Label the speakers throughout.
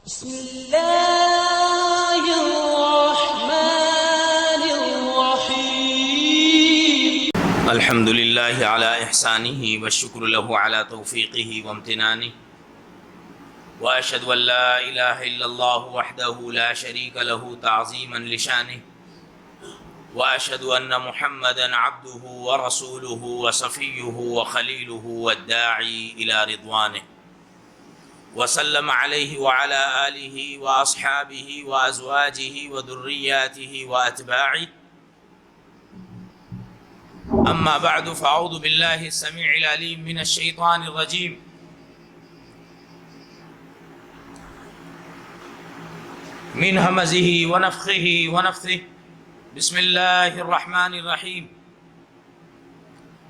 Speaker 1: بسم الله الرحمن الرحيم.
Speaker 2: الحمد لله على إحسانه والشكر له على توفيقه وامتنانه، وأشهد أن لا إله إلا الله وحده لا شريك له تعظيما لشانه، وأشهد أن محمدا عبده ورسوله وصفيه وخليله والداعي إلى رضوانه، وسلم عليه وعلى آله وأصحابه وأزواجه وذرياته وأتباعه. أما بعد، فأعوذ بالله السميع العليم من الشيطان الرجيم. من همزه ونفخه ونفثه. بسم الله الرحمن الرحيم.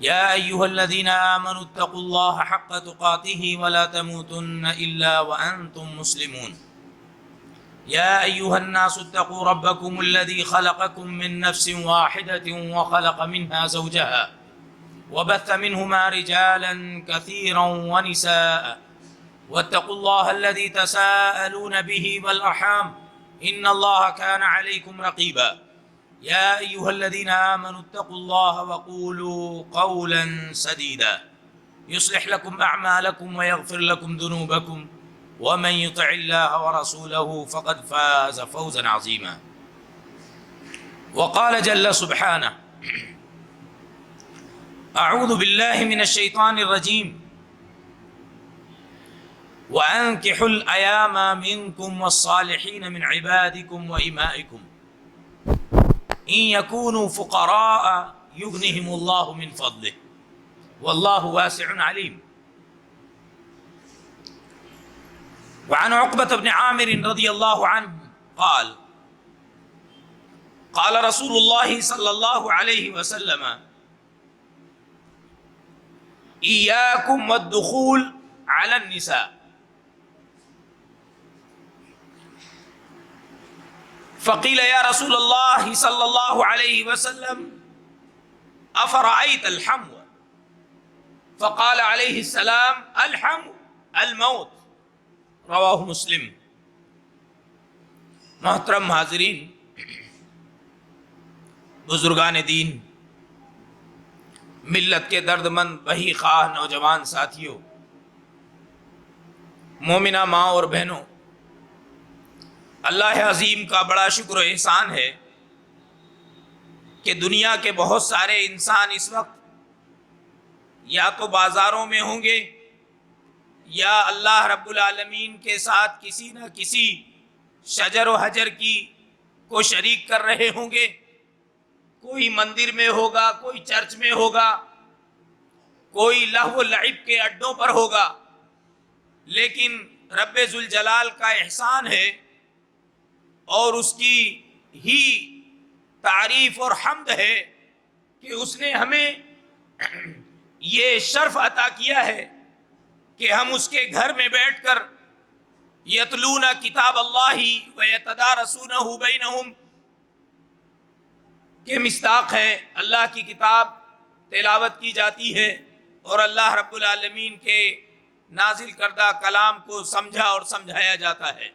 Speaker 2: يا أيها الذين آمنوا اتقوا الله حق تقاته ولا تموتن إلا وأنتم مسلمون. يا أيها الناس اتقوا ربكم الذي خلقكم من نفس واحدة وخلق منها زوجها وبث منهما رجالا كثيرا ونساء، واتقوا الله الذي تساءلون به والأرحام إن الله كان عليكم رقيبا. يا أيها الذين آمنوا اتقوا الله وقولوا قولا سديدا يصلح لكم أعمالكم ويغفر لكم ذنوبكم، ومن يطع الله ورسوله فقد فاز فوزا عظيما. وقال جل سبحانه: أعوذ بالله من الشيطان الرجيم. وأنكحوا الأيام منكم والصالحين من عبادكم وإمائكم إن يكونوا فقراء يغنهم الله من فضله والله واسع عليم. وعن عقبة بن عامر رضي الله عنه قال: قال رسول الله صلى الله عليه وسلم: إياكم والدخول على النساء. فقيل يا رسول الله صلى الله عليه وسلم: أفرأيت الحمو؟ فقال عليه السلام: الحمو الموت. رواہ مسلم. محترم حاضرین، بزرگان دین، ملت کے درد مند بہی خواہ نوجوان ساتھیوں، مومنہ ماں اور بہنوں، اللہ عظیم کا بڑا شکر و احسان ہے کہ دنیا کے بہت سارے انسان اس وقت یا تو بازاروں میں ہوں گے یا اللہ رب العالمین کے ساتھ کسی نہ کسی شجر و حجر کی کو شریک کر رہے ہوں گے. کوئی مندر میں ہوگا، کوئی چرچ میں ہوگا، کوئی لہو و لعب کے اڈوں پر ہوگا، لیکن رب ذوالجلال کا احسان ہے اور اس کی ہی تعریف اور حمد ہے کہ اس نے ہمیں یہ شرف عطا کیا ہے کہ ہم اس کے گھر میں بیٹھ کر یتلون کتاب اللہ ویتدارسونہ بینہم کے مصداق ہے. اللہ کی کتاب تلاوت کی جاتی ہے اور اللہ رب العالمین کے نازل کردہ کلام کو سمجھا اور سمجھایا جاتا ہے.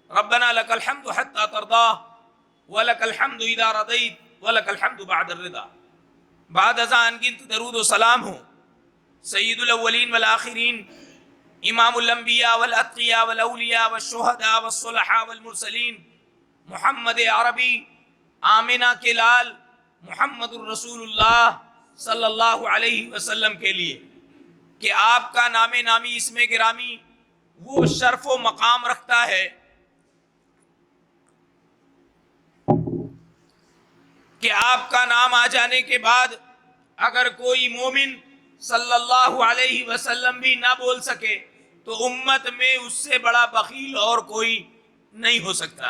Speaker 2: ربنا لک الحمد حتی ترضا ولک الحمد اذا رضیت ولک الحمد بعد الرضا. بعد ازاں انگنت درود و سلام ہوں سید الاولین والآخرین، امام الانبیاء والاتقیاء والاولیاء والشہداء والصلحاء والمرسلین، محمد عربی آمنہ کے لال محمد الرسول اللہ صلی اللہ علیہ وسلم کے لیے کہ آپ کا نام نامی اسم گرامی وہ شرف و مقام رکھتا ہے کہ آپ کا نام آ جانے کے بعد اگر کوئی مومن صلی اللہ علیہ وسلم بھی نہ بول سکے تو امت میں اس سے بڑا بخیل اور کوئی نہیں ہو سکتا.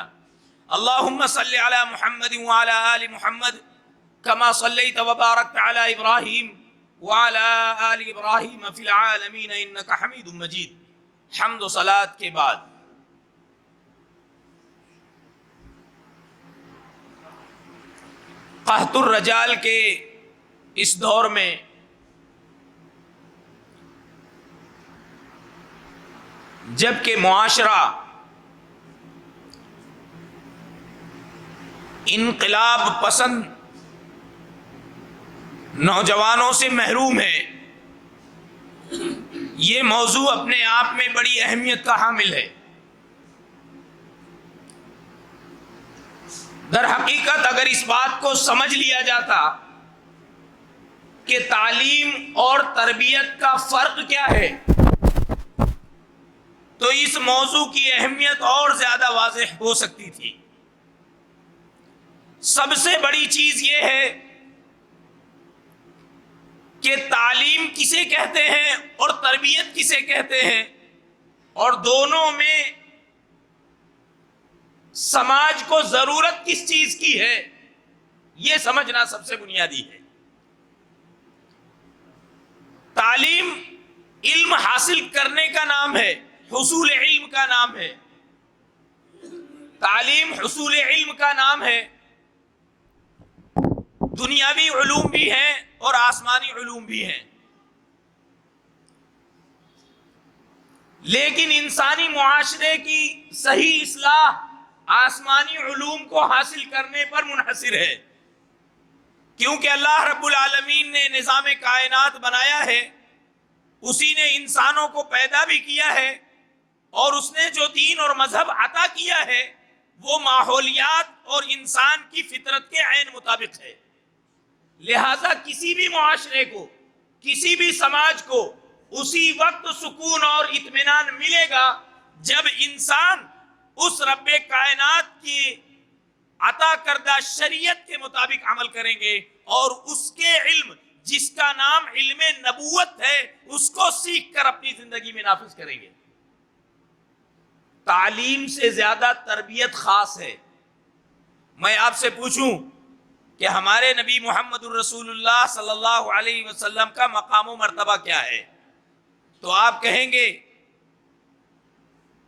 Speaker 2: اللہم صلی علی محمد وعلی آل محمد کما صلیت وبارکت علی ابراہیم وعلی آل ابراہیم فی العالمین انکا حمید مجید. حمد و صلاۃ کے بعد قحط الرجال کے اس دور میں جب کہ معاشرہ انقلاب پسند نوجوانوں سے محروم ہے، یہ موضوع اپنے آپ میں بڑی اہمیت کا حامل ہے۔ در حقیقت اگر اس بات کو سمجھ لیا جاتا کہ تعلیم اور تربیت کا فرق کیا ہے تو اس موضوع کی اہمیت اور زیادہ واضح ہو سکتی تھی۔ سب سے بڑی چیز یہ ہے کہ تعلیم کسے کہتے ہیں اور تربیت کسے کہتے ہیں، اور دونوں میں سماج کو ضرورت کس چیز کی ہے، یہ سمجھنا سب سے بنیادی ہے۔ تعلیم علم حاصل کرنے کا نام ہے، حصول علم کا نام ہے۔ تعلیم حصول علم کا نام ہے۔ دنیاوی علوم بھی ہیں اور آسمانی علوم بھی ہیں، لیکن انسانی معاشرے کی صحیح اصلاح آسمانی علوم کو حاصل کرنے پر منحصر ہے، کیونکہ اللہ رب العالمین نے نظام کائنات بنایا ہے، اسی نے انسانوں کو پیدا بھی کیا ہے، اور اس نے جو دین اور مذہب عطا کیا ہے وہ ماحولیات اور انسان کی فطرت کے عین مطابق ہے۔ لہذا کسی بھی معاشرے کو، کسی بھی سماج کو اسی وقت سکون اور اطمینان ملے گا جب انسان اس رب کائنات کی عطا کردہ شریعت کے مطابق عمل کریں گے اور اس کے علم جس کا نام علم نبوت ہے اس کو سیکھ کر اپنی زندگی میں نافذ کریں گے۔ تعلیم سے زیادہ تربیت خاص ہے۔ میں آپ سے پوچھوں کہ ہمارے نبی محمد الرسول اللہ صلی اللہ علیہ وسلم کا مقام و مرتبہ کیا ہے، تو آپ کہیں گے،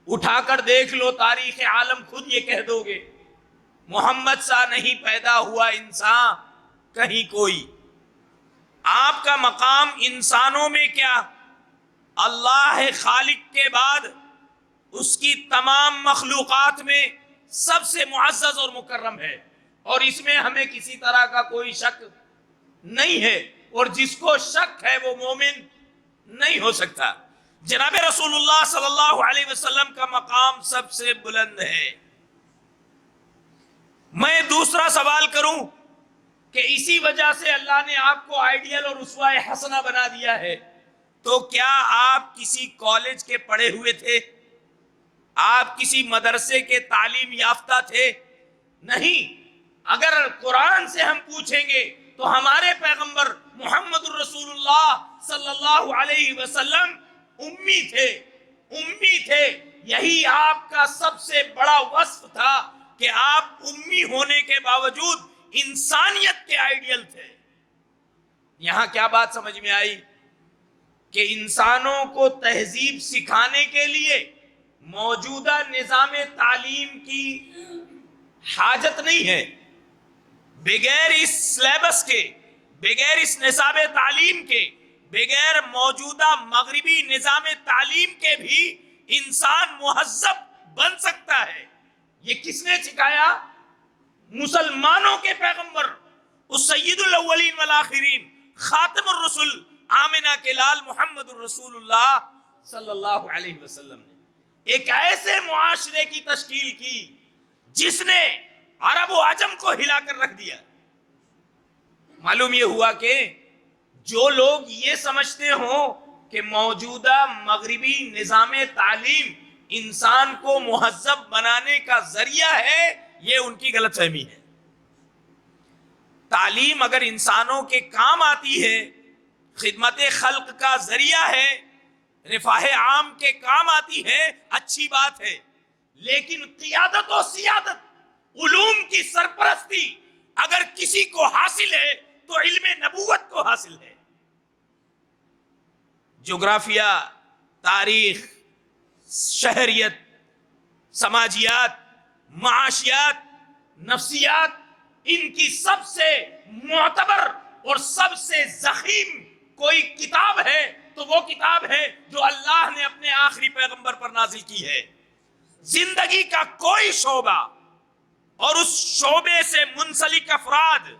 Speaker 2: اٹھا کر دیکھ لو تاریخ عالم، خود یہ کہہ دو گے، محمد سا نہیں پیدا ہوا انسان کہیں کوئی۔ آپ کا مقام انسانوں میں کیا، اللہ خالق کے بعد اس کی تمام مخلوقات میں سب سے معزز اور مکرم ہے، اور اس میں ہمیں کسی طرح کا کوئی شک نہیں ہے، اور جس کو شک ہے وہ مومن نہیں ہو سکتا۔ جناب رسول اللہ صلی اللہ علیہ وسلم کا مقام سب سے بلند ہے۔ میں دوسرا سوال کروں کہ اسی وجہ سے اللہ نے آپ کو آئیڈیل اور اسوہ حسنہ بنا دیا ہے، تو کیا آپ کسی کالج کے پڑھے ہوئے تھے؟ آپ کسی مدرسے کے تعلیم یافتہ تھے؟ نہیں۔ اگر قرآن سے ہم پوچھیں گے تو ہمارے پیغمبر محمد الرسول اللہ صلی اللہ علیہ وسلم امی تھے، امی تھے۔ یہی آپ کا سب سے بڑا وصف تھا کہ آپ امی ہونے کے باوجود انسانیت کے آئیڈیل تھے۔ یہاں کیا بات سمجھ میں آئی کہ انسانوں کو تہذیب سکھانے کے لیے موجودہ نظام تعلیم کی حاجت نہیں ہے۔ بغیر اس سلیبس کے، بغیر اس نصاب تعلیم کے، بغیر موجودہ مغربی نظام تعلیم کے بھی انسان مہذب بن سکتا ہے۔ یہ کس نے سکھایا؟ مسلمانوں کے پیغمبر، اس سید الاولین والآخرین، خاتم الرسل، آمنہ کے لال محمد الرسول اللہ صلی اللہ علیہ وسلم نے ایک ایسے معاشرے کی تشکیل کی جس نے عرب و عجم کو ہلا کر رکھ دیا۔ معلوم یہ ہوا کہ جو لوگ یہ سمجھتے ہوں کہ موجودہ مغربی نظام تعلیم انسان کو مہذب بنانے کا ذریعہ ہے، یہ ان کی غلط فہمی ہے۔ تعلیم اگر انسانوں کے کام آتی ہے، خدمت خلق کا ذریعہ ہے، رفاہ عام کے کام آتی ہے، اچھی بات ہے، لیکن قیادت و سیادت، علوم کی سرپرستی اگر کسی کو حاصل ہے تو علم نبوت کو حاصل ہے۔ جغرافیہ، تاریخ، شہریت، سماجیات، معاشیات، نفسیات، ان کی سب سے معتبر اور سب سے ضخیم کوئی کتاب ہے تو وہ کتاب ہے جو اللہ نے اپنے آخری پیغمبر پر نازل کی ہے۔ زندگی کا کوئی شعبہ اور اس شعبے سے منسلک افراد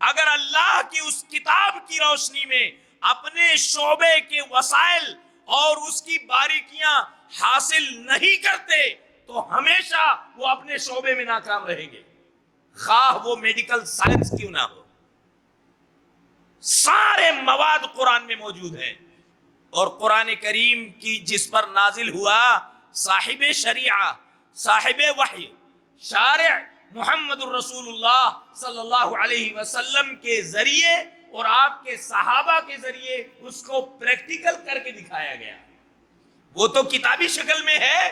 Speaker 2: اگر اللہ کی اس کتاب کی روشنی میں اپنے شعبے کے وسائل اور اس کی باریکیاں حاصل نہیں کرتے تو ہمیشہ وہ اپنے شعبے میں ناکام رہیں گے، خواہ وہ میڈیکل سائنس کیوں نہ ہو۔ سارے مواد قرآن میں موجود ہیں، اور قرآن کریم کی جس پر نازل ہوا صاحب شریعہ، صاحب وحی، شارع محمد الرسول اللہ صلی اللہ علیہ وسلم کے ذریعے اور آپ کے صحابہ کے ذریعے اس کو پریکٹیکل کر کے دکھایا گیا۔ وہ تو کتابی شکل میں ہے،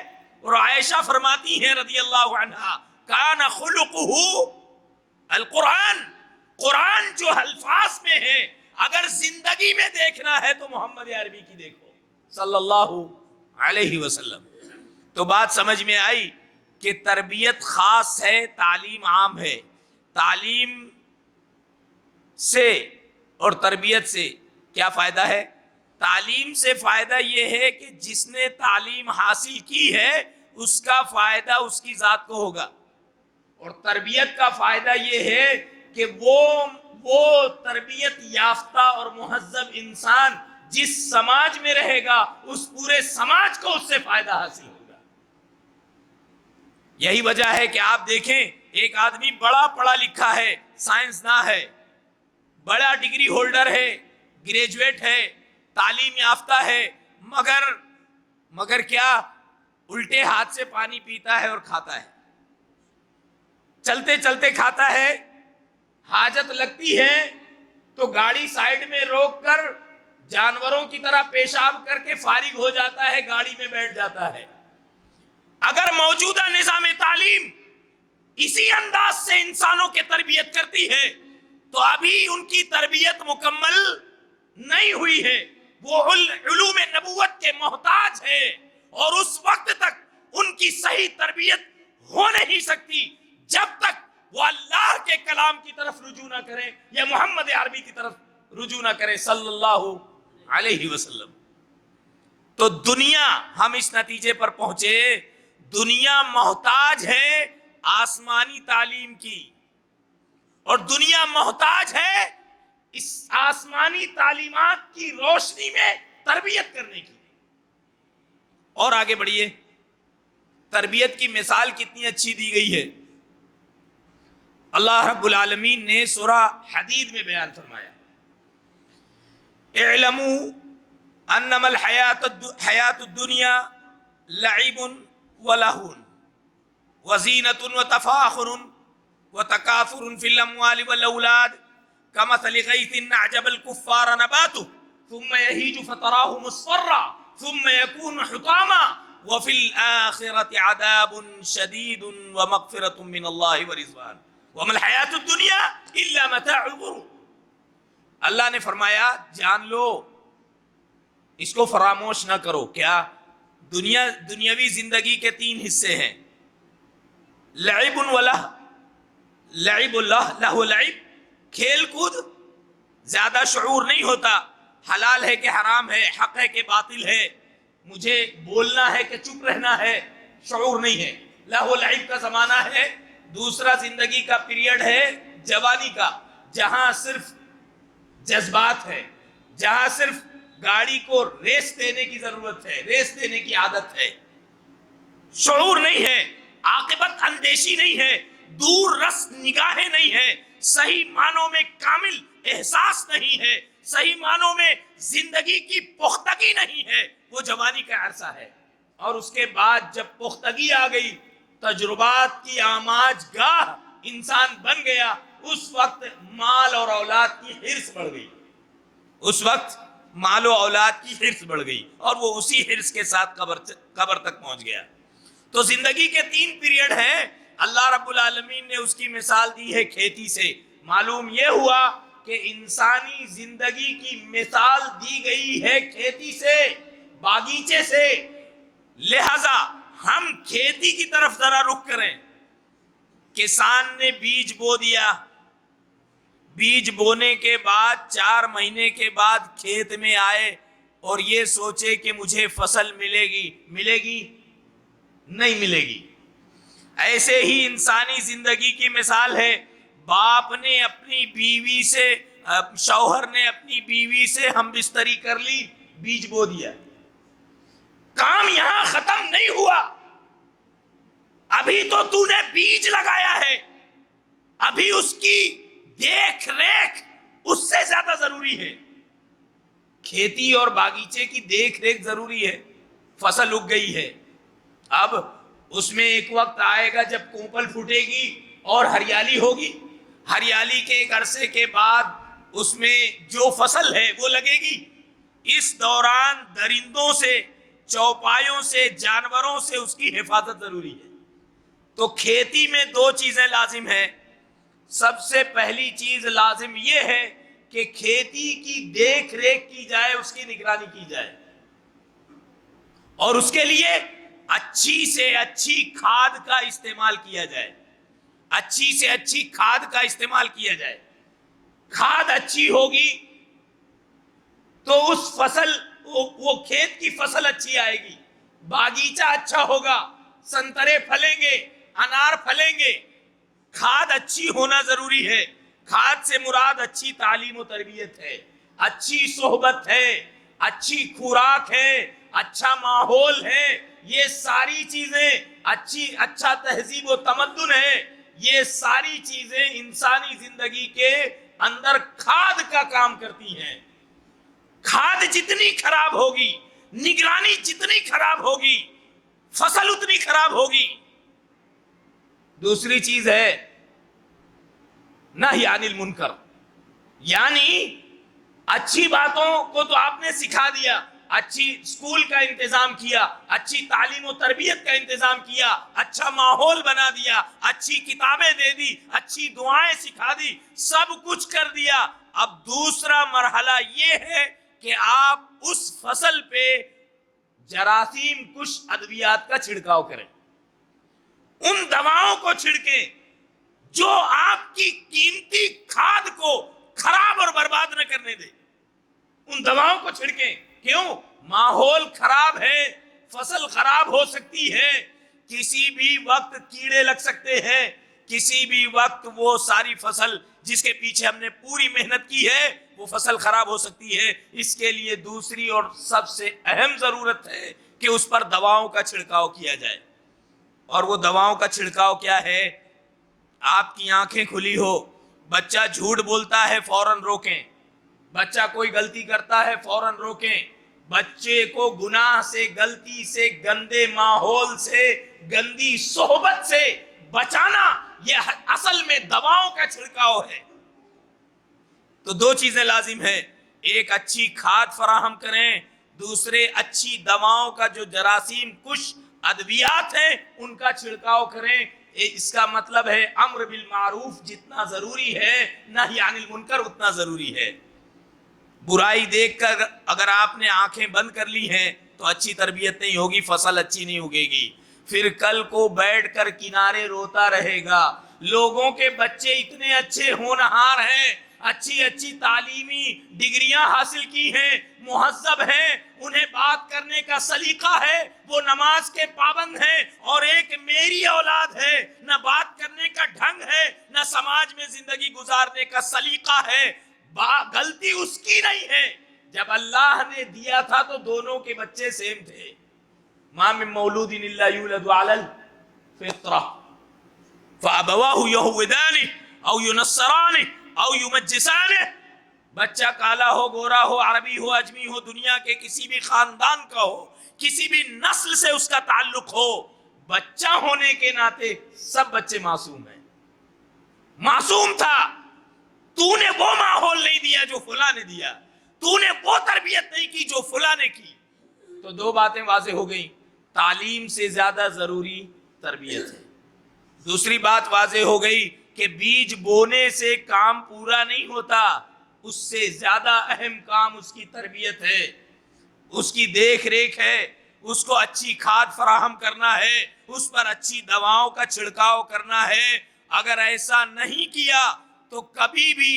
Speaker 2: اور عائشہ فرماتی ہیں رضی اللہ عنہا کان خلقہ القرآن، قرآن جو الفاظ میں ہے اگر زندگی میں دیکھنا ہے تو محمد عربی کی دیکھو صلی اللہ علیہ وسلم۔ تو بات سمجھ میں آئی کہ تربیت خاص ہے، تعلیم عام ہے۔ تعلیم سے اور تربیت سے کیا فائدہ ہے؟ تعلیم سے فائدہ یہ ہے کہ جس نے تعلیم حاصل کی ہے اس کا فائدہ اس کی ذات کو ہوگا، اور تربیت کا فائدہ یہ ہے کہ وہ تربیت یافتہ اور مہذب انسان جس سماج میں رہے گا اس پورے سماج کو اس سے فائدہ حاصل ہوگا۔ یہی وجہ ہے کہ آپ دیکھیں ایک آدمی بڑا پڑھا لکھا ہے، سائنسداں ہے، بڑا ڈگری ہولڈر ہے، گریجویٹ ہے، تعلیم یافتہ ہے، مگر کیا الٹے ہاتھ سے پانی پیتا ہے اور کھاتا ہے، چلتے چلتے کھاتا ہے، حاجت لگتی ہے تو گاڑی سائیڈ میں روک کر جانوروں کی طرح پیشاب کر کے فارغ ہو جاتا ہے، گاڑی میں بیٹھ جاتا ہے۔ اگر موجودہ نظام تعلیم اسی انداز سے انسانوں کی تربیت کرتی ہے تو ابھی ان کی تربیت مکمل نہیں ہوئی ہے، وہ علوم نبوت کے محتاج ہے، اور اس وقت تک ان کی صحیح تربیت ہو نہیں سکتی جب تک وہ اللہ کے کلام کی طرف رجوع نہ کرے یا محمد عربی کی طرف رجوع نہ کرے صلی اللہ علیہ وسلم۔ تو دنیا، ہم اس نتیجے پر پہنچے، دنیا محتاج ہے آسمانی تعلیم کی، اور دنیا محتاج ہے اس آسمانی تعلیمات کی روشنی میں تربیت کرنے کی۔ اور آگے بڑھیے، تربیت کی مثال کتنی اچھی دی گئی ہے۔ اللہ رب العالمین نے سورہ حدید میں بیان فرمایا، اعلموا انما الحیات الدنیا لعب ولہو وزینۃ وتفاخر وتکاثر فی الاموال والاولاد کمثل غیث اعجب الکفار نباتہ ثم یہیج فتراہ مصفرا ثم یکون حطاما وفی الآخرۃ عذاب شدید ومغفرۃ من اللہ ورضوان وما الحیات الدنیا الا متاع الغرور۔ اللہ نے فرمایا جان لو، اس کو فراموش نہ کرو، کیا دنیاوی زندگی کے تین حصے ہیں، لعب لعب، کھیل کود، زیادہ شعور نہیں ہوتا، حلال ہے کہ حرام ہے، حق ہے کہ باطل ہے، مجھے بولنا ہے کہ چپ رہنا ہے، شعور نہیں ہے، لہو لعب کا زمانہ ہے۔ دوسرا زندگی کا پیریڈ ہے جوانی کا، جہاں صرف جذبات ہے، جہاں صرف گاڑی کو ریس دینے کی ضرورت ہے، ریس دینے کی عادت ہے، شعور نہیں ہے، عاقبت اندیشی نہیں ہے، دور رس نگاہیں نہیں ہے، صحیح معنوں میں کامل احساس نہیں ہے، صحیح معنوں میں زندگی کی پختگی نہیں ہے، وہ جوانی کا عرصہ ہے۔ اور اس کے بعد جب پختگی آ گئی، تجربات کی آماج گاہ انسان بن گیا، اس وقت مال اور اولاد کی حرص بڑھ گئی، اس وقت مال و اولاد کی حرص بڑھ گئی، اور وہ اسی حرص کے ساتھ قبر تک پہنچ گیا۔ تو زندگی کے تین پیریڈ ہیں، اللہ رب العالمین نے اس کی مثال دی ہے کھیتی سے۔ معلوم یہ ہوا کہ انسانی زندگی کی مثال دی گئی ہے کھیتی سے، باغیچے سے، لہذا ہم کھیتی کی طرف ذرا رخ کریں۔ کسان نے بیج بو دیا، بیج بونے کے بعد 4 مہینے کے بعد کھیت میں آئے اور یہ سوچے کہ مجھے فصل ملے گی نہیں ملے گی۔ ایسے ہی انسانی زندگی کی مثال ہے، باپ نے اپنی بیوی سے، شوہر نے اپنی بیوی سے ہم بستری کر لی، بیج بو دیا، کام یہاں ختم نہیں ہوا، ابھی تو نے بیج لگایا ہے، ابھی اس کی دیکھ ریکھ اس سے زیادہ ضروری ہے۔ کھیتی اور باغیچے کی دیکھ ریکھ ضروری ہے، فصل اگ گئی ہے، اب اس میں ایک وقت آئے گا جب کونپل پھوٹے گی اور ہریالی ہوگی، ہریالی کے ایک عرصے کے بعد اس میں جو فصل ہے وہ لگے گی، اس دوران درندوں سے، چوپایوں سے، جانوروں سے اس کی حفاظت ضروری ہے۔ تو کھیتی میں دو چیزیں لازم ہیں، سب سے پہلی چیز لازم یہ ہے کہ کھیتی کی دیکھ ریکھ کی جائے، اس کی نگرانی کی جائے، اور اس کے لیے اچھی سے اچھی کھاد کا استعمال کیا جائے، اچھی سے اچھی کھاد کا استعمال کیا جائے۔ کھاد اچھی ہوگی تو اس فصل، وہ کھیت کی فصل اچھی آئے گی، باغیچہ اچھا ہوگا، سنترے پھلیں گے، انار پھلیں گے۔ کھاد اچھی ہونا ضروری ہے، کھاد سے مراد اچھی تعلیم و تربیت ہے، اچھی صحبت ہے، اچھی خوراک ہے، اچھا ماحول ہے، یہ ساری چیزیں اچھا تہذیب و تمدن ہے، یہ ساری چیزیں انسانی زندگی کے اندر کھاد کا کام کرتی ہیں۔ کھاد جتنی خراب ہوگی، نگرانی جتنی خراب ہوگی، فصل اتنی خراب ہوگی۔ دوسری چیز ہے نہی عن المنکر، یعنی اچھی باتوں کو تو آپ نے سکھا دیا، اچھی اسکول کا انتظام کیا، اچھی تعلیم و تربیت کا انتظام کیا، اچھا ماحول بنا دیا، اچھی کتابیں دے دی، اچھی دعائیں سکھا دی، سب کچھ کر دیا۔ اب دوسرا مرحلہ یہ ہے کہ آپ اس فصل پہ جراثیم کش ادویات کا چھڑکاؤ کریں، ان دواؤں کو چھڑکیں جو آپ کی قیمتی کھاد کو خراب اور برباد نہ کرنے دے، ان دواؤں کو چھڑکیں۔ کیوں؟ ماحول خراب ہے، فصل خراب ہو سکتی ہے، کسی بھی وقت کیڑے لگ سکتے ہیں، کسی بھی وقت وہ ساری فصل جس کے پیچھے ہم نے پوری محنت کی ہے وہ فصل خراب ہو سکتی ہے۔ اس کے لیے دوسری اور سب سے اہم ضرورت ہے کہ اس پر دواؤں کا چھڑکاؤ کیا جائے، اور وہ دواؤں کا چھڑکاؤ کیا ہے؟ آپ کی آنکھیں کھلی ہو، بچہ جھوٹ بولتا ہے فوراً روکیں، بچہ کوئی غلطی کرتا ہے فوراً روکیں، بچے کو گناہ سے، غلطی سے، گندے ماحول سے، گندی صحبت سے بچانا، یہ اصل میں دواؤں کا چھڑکاؤ ہے۔ تو دو چیزیں لازم ہیں، ایک اچھی کھاد فراہم کریں، دوسرے اچھی دواؤں کا جو جراثیم کش ادویات ہیں ان کا چھڑکاؤ کریں۔ اس کا مطلب ہے امر بالمعروف جتنا ضروری ہے نہی عن المنکر اتنا ضروری ہے۔ برائی دیکھ کر اگر آپ نے آنکھیں بند کر لی ہیں تو اچھی تربیت نہیں ہوگی، فصل اچھی نہیں اگے گی، پھر کل کو بیٹھ کر کنارے روتا رہے گا۔ لوگوں کے بچے اتنے اچھے ہونہار ہیں، اچھی اچھی تعلیمی ڈگریاں حاصل کی ہیں، مہذب ہیں، انہیں بات کرنے کا سلیقہ ہے، وہ نماز کے پابند ہیں، اور ایک میری اولاد ہے، نہ بات کرنے کا ڈھنگ ہے، نہ سماج میں زندگی گزارنے کا سلیقہ ہے۔ غلطی اس کی نہیں ہے، جب اللہ نے دیا تھا تو دونوں کے بچے سیم تھے۔ ما من مولود الا یولد علی الفطرہ فابواہ یہودانہ او ینصرانہ او یمجسانہ۔ بچہ کالا ہو، گورا ہو، عربی ہو، اجمی ہو، دنیا کے کسی بھی خاندان کا ہو، کسی بھی نسل سے اس کا تعلق ہو، بچہ ہونے کے ناطے سب بچے معصوم ہیں۔ معصوم تھا، تو نے وہ ماحول نہیں دیا جو فلاں نے دیا، تو نے وہ تربیت نہیں کی جو فلاں نے کی۔ تو دو باتیں واضح ہو گئیں، تعلیم سے زیادہ ضروری تربیت ہے۔ دوسری بات واضح ہو گئی کہ بیج بونے سے کام پورا نہیں ہوتا، اس سے زیادہ اہم کام اس کی تربیت ہے، اس کی دیکھ ریکھ ہے، اس کو اچھی کھاد فراہم کرنا ہے، اس پر اچھی دواؤں کا چھڑکاؤ کرنا ہے۔ اگر ایسا نہیں کیا تو کبھی بھی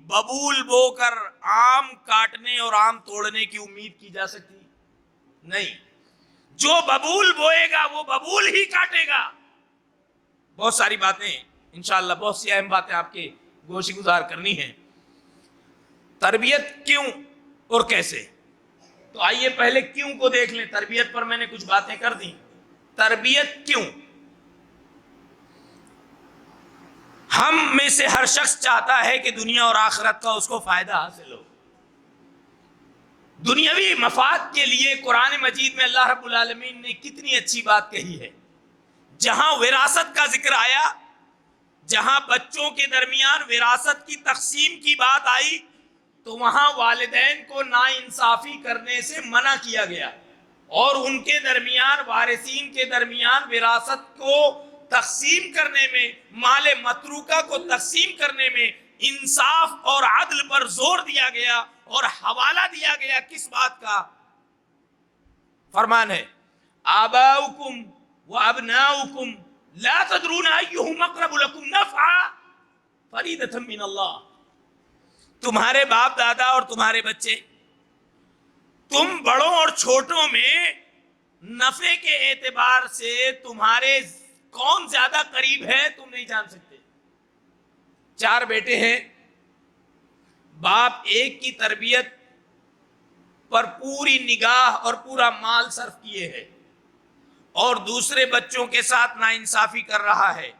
Speaker 2: ببول بو کر آم کاٹنے اور آم توڑنے کی امید کی جا سکتی نہیں۔ جو ببول بوئے گا وہ ببول ہی کاٹے گا۔ بہت ساری باتیں انشاءاللہ، بہت سی اہم باتیں آپ کے گوش گزار کرنی ہیں. تربیت کیوں اور کیسے؟ تو آئیے پہلے کیوں کو دیکھ لیں. تربیت پر میں نے کچھ باتیں کر دی. تربیت کیوں؟ ہم میں سے ہر شخص چاہتا ہے کہ دنیا اور آخرت کا اس کو فائدہ حاصل ہو. دنیاوی مفاد کے لیے قرآن مجید میں اللہ رب العالمین نے کتنی اچھی بات کہی ہے. جہاں وراثت کا ذکر آیا، جہاں بچوں کے درمیان وراثت کی تقسیم کی بات آئی، تو وہاں والدین کو ناانصافی کرنے سے منع کیا گیا، اور ان کے درمیان، وارثین کے درمیان وراثت کو تقسیم کرنے میں، مال متروکہ کو تقسیم کرنے میں انصاف اور عدل پر زور دیا گیا، اور حوالہ دیا گیا کس بات کا؟ فرمان ہے آباؤکم و ابناؤکم لا تدرون ایہم اقرب لکم نفعا فریضۃ من اللہ. تمہارے باپ دادا اور تمہارے بچے تم بڑوں اور چھوٹوں میں نفع کے اعتبار سے تمہارے کون زیادہ قریب ہے تم نہیں جان سکتے. 4 بیٹے ہیں، باپ ایک کی تربیت پر پوری نگاہ اور پورا مال صرف کیے ہیں، اور دوسرے بچوں کے ساتھ ناانصافی کر رہا ہے.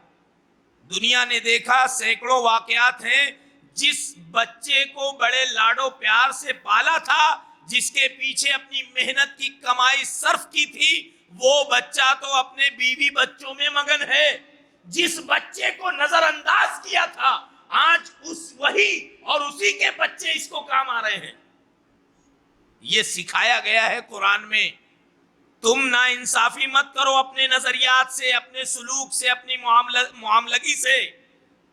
Speaker 2: دنیا نے دیکھا سینکڑوں واقعات ہیں، جس بچے کو بڑے لاڈو پیار سے پالا تھا، جس کے پیچھے اپنی محنت کی کمائی صرف کی تھی، وہ بچہ تو اپنے بیوی بچوں میں مگن ہے. جس بچے کو نظر انداز کیا تھا، آج وہی اور اسی کے بچے اس کو کام آ رہے ہیں. یہ سکھایا گیا ہے قرآن میں. تم ناانصافی مت کرو اپنے نظریات سے، اپنے سلوک سے، اپنی معاملگی سے.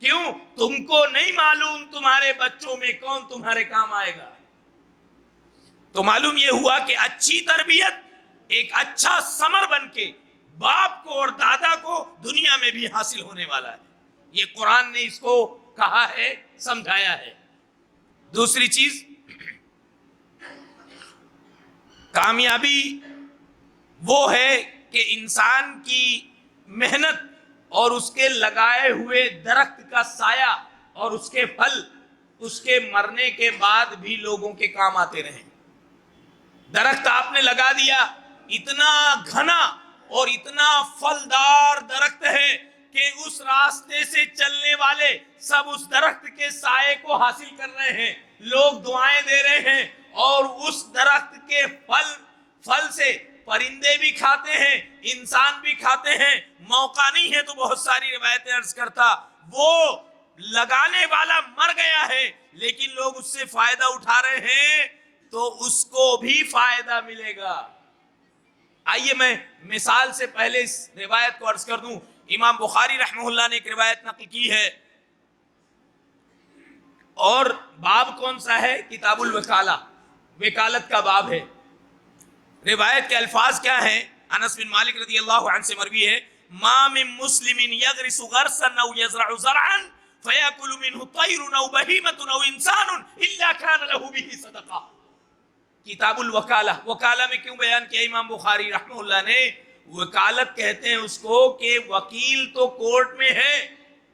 Speaker 2: کیوں؟ تم کو نہیں معلوم تمہارے بچوں میں کون تمہارے کام آئے گا. تو معلوم یہ ہوا کہ اچھی تربیت ایک اچھا ثمر بن کے باپ کو اور دادا کو دنیا میں بھی حاصل ہونے والا ہے. یہ قرآن نے اس کو کہا ہے، سمجھایا ہے. دوسری چیز، کامیابی وہ ہے کہ انسان کی محنت اور اس کے لگائے ہوئے درخت کا سایہ اور اس کے پھل اس کے مرنے کے بعد بھی لوگوں کے کام آتے رہیں. درخت آپ نے لگا دیا، اتنا گھنا اور اتنا پھلدار درخت ہے کہ اس راستے سے چلنے والے سب اس درخت کے سائے کو حاصل کر رہے ہیں، لوگ دعائیں دے رہے ہیں، اور اس درخت کے پھل سے پرندے بھی کھاتے ہیں، انسان بھی کھاتے ہیں. موقع نہیں ہے تو بہت ساری روایتیں عرض کرتا. وہ لگانے والا مر گیا ہے لیکن لوگ اس سے فائدہ اٹھا رہے ہیں، تو اس کو بھی فائدہ ملے گا. آئیے میں مثال سے پہلے اس روایت کو عرض کر دوں. امام بخاری رحمہ اللہ نے ایک روایت نقل کی ہے، اور باب کون سا ہے؟ کتاب الوکالہ، وکالت کا باب ہے. روایت کے الفاظ کیا ہیں؟ انس بن مالک رضی اللہ عنہ سے مروی ہے، ما من مسلم یغرس غرسا او یزرع زرعا فیاکل منه طیر او بہیمة او انسان الا کان له به صدقہ. کتاب الوکالہ. وکالہ میں کیوں بیان کیا امام بخاری رحمہ اللہ نے؟ وکالت کہتے ہیں اس کو کہ وکیل تو کورٹ میں ہے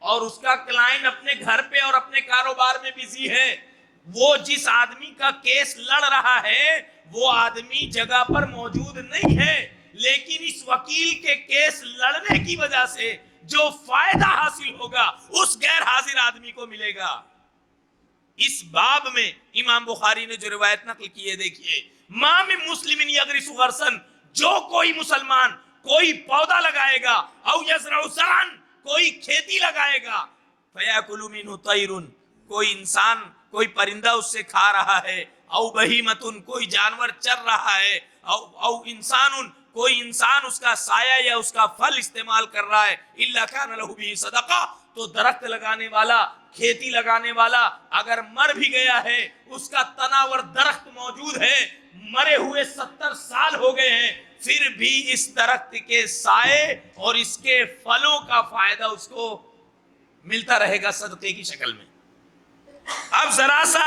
Speaker 2: اور اس کا کلائنٹ اپنے گھر پہ اور اپنے کاروبار میں بزی ہے. وہ جس آدمی کا کیس لڑ رہا ہے وہ آدمی جگہ پر موجود نہیں ہے، لیکن اس وکیل کے کیس لڑنے کی وجہ سے جو فائدہ حاصل ہوگا اس غیر حاضر آدمی کو ملے گا. اس باب میں امام بخاری نے جو روایت نقل کی ہے، دیکھیے، ما من مسلم یغرس غرسا، جو کوئی مسلمان کوئی پودا لگائے گا، او یزرع زرعا، کوئی کھیتی لگائے گا، فیاکل منہ طیر، کوئی انسان کوئی پرندہ اس سے کھا رہا ہے، او بہیمۃ، کوئی جانور چر رہا ہے، او انسان، کوئی انسان اس کا سایہ یا اس کا پھل استعمال کر رہا ہے، الا کان لہ بہ صدقہ، تو درخت لگانے والا، کھیتی لگانے والا اگر مر بھی گیا ہے، اس کا تناور درخت موجود ہے، مرے ہوئے 70 سال ہو گئے ہیں، پھر بھی اس درخت کے سائے اور اس کے پھلوں کا فائدہ اس کو ملتا رہے گا صدقے کی شکل میں. اب ذرا سا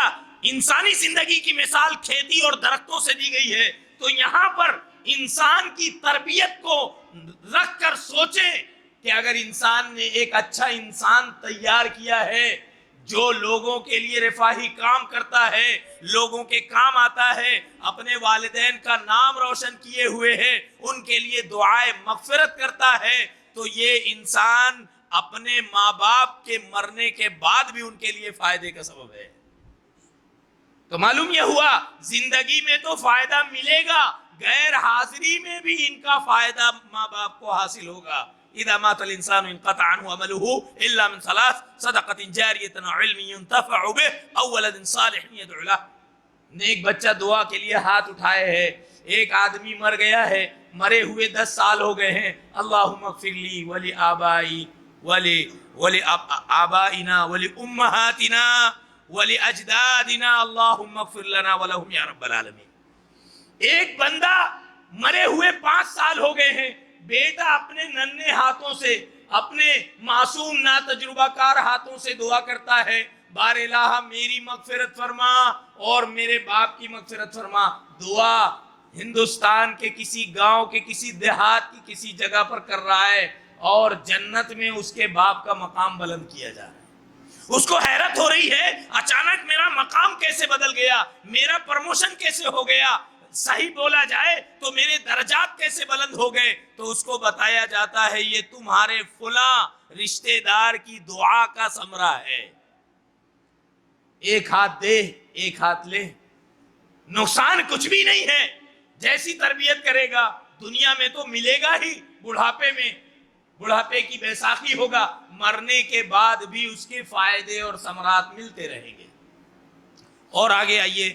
Speaker 2: انسانی زندگی کی مثال کھیتی اور درختوں سے دی گئی ہے، تو یہاں پر انسان کی تربیت کو رکھ کر سوچیں کہ اگر انسان نے ایک اچھا انسان تیار کیا ہے جو لوگوں کے لیے رفاہی کام کرتا ہے، لوگوں کے کام آتا ہے، اپنے والدین کا نام روشن کیے ہوئے ہے، ان کے لیے دعائے مغفرت کرتا ہے، تو یہ انسان اپنے ماں باپ کے مرنے کے بعد بھی ان کے لیے فائدے کا سبب ہے۔ تو معلوم یہ ہوا زندگی میں تو فائدہ ملے گا، غیر حاضری میں بھی ان کا فائدہ ماں باپ کو حاصل ہوگا۔ اذا مات الانسان انقطع عنه عمله الا من ثلاث صدقة جاریة او علم ينتفع به او ولد صالح يدعو له۔ نیک بچہ دعا کے لیے ہاتھ اٹھائے ہے، ایک آدمی مر گیا ہے، مرے ہوئے 10 سال ہو گئے ہیں، اللہم اغفر لی ولی آبائی ولی آبائنا ولی امہاتنا ولی اجدادنا اللہم اغفر لنا ولہم یا رب العالمین۔ ایک بندہ مرے ہوئے 5 سال ہو گئے ہیں، بیٹا اپنے ننھے ہاتھوں سے، اپنے معصوم ناتجربہ کار ہاتھوں سے دعا کرتا ہے، بار الہ میری مغفرت فرما اور میرے باپ کی مغفرت فرما۔ دعا ہندوستان کے کسی گاؤں کے کسی دیہات کی کسی جگہ پر کر رہا ہے، اور جنت میں اس کے باپ کا مقام بلند کیا جا رہا ہے۔ اس کو حیرت ہو رہی ہے اچانک میرا مقام کیسے بدل گیا، میرا پروموشن کیسے ہو گیا، صحیح بولا جائے تو میرے درجات کیسے بلند ہو گئے۔ تو اس کو بتایا جاتا ہے یہ تمہارے فلاں رشتہ دار کی دعا کا ثمرہ ہے۔ ایک ہاتھ دے ایک ہاتھ لے، نقصان کچھ بھی نہیں ہے۔ جیسی تربیت کرے گا دنیا میں تو ملے گا ہی، بڑھاپے میں بڑھاپے کی بیساکھی ہوگا، مرنے کے بعد بھی اس کے فائدے اور ثمرات ملتے رہیں گے۔ اور آگے آئیے،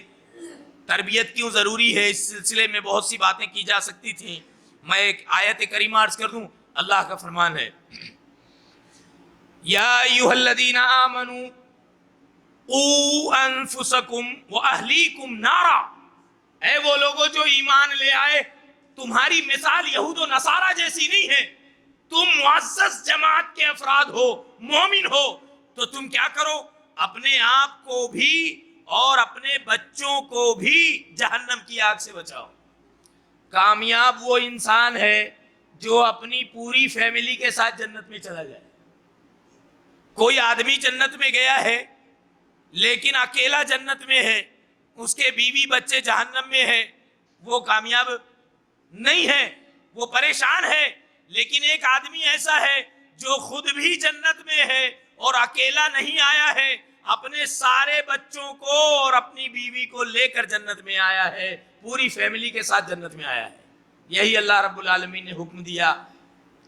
Speaker 2: تربیت کیوں ضروری ہے، اس سلسلے میں بہت سی باتیں کی جا سکتی تھیں، میں ایک آیت کریمہ عرض کر دوں۔ اللہ کا فرمان ہے یا ایھا الذین آمنوا قوا انفسکم واہلیکم نارا، اے وہ لوگوں جو ایمان لے آئے، تمہاری مثال یہود و نصارہ جیسی نہیں ہے۔ تم معزز جماعت کے افراد ہو، مومن ہو، تو تم کیا کرو، اپنے آپ کو بھی اور اپنے بچوں کو بھی جہنم کی آگ سے بچاؤ۔ کامیاب وہ انسان ہے جو اپنی پوری فیملی کے ساتھ جنت میں چلا جائے۔ کوئی آدمی جنت میں گیا ہے لیکن اکیلا جنت میں ہے، اس کے بیوی بچے جہنم میں ہے، وہ کامیاب نہیں ہے، وہ پریشان ہے۔ لیکن ایک آدمی ایسا ہے جو خود بھی جنت میں ہے اور اکیلا نہیں آیا ہے، اپنے سارے بچوں کو اور اپنی بیوی کو لے کر جنت میں آیا ہے، پوری فیملی کے ساتھ جنت میں آیا ہے۔ یہی اللہ رب العالمین نے حکم دیا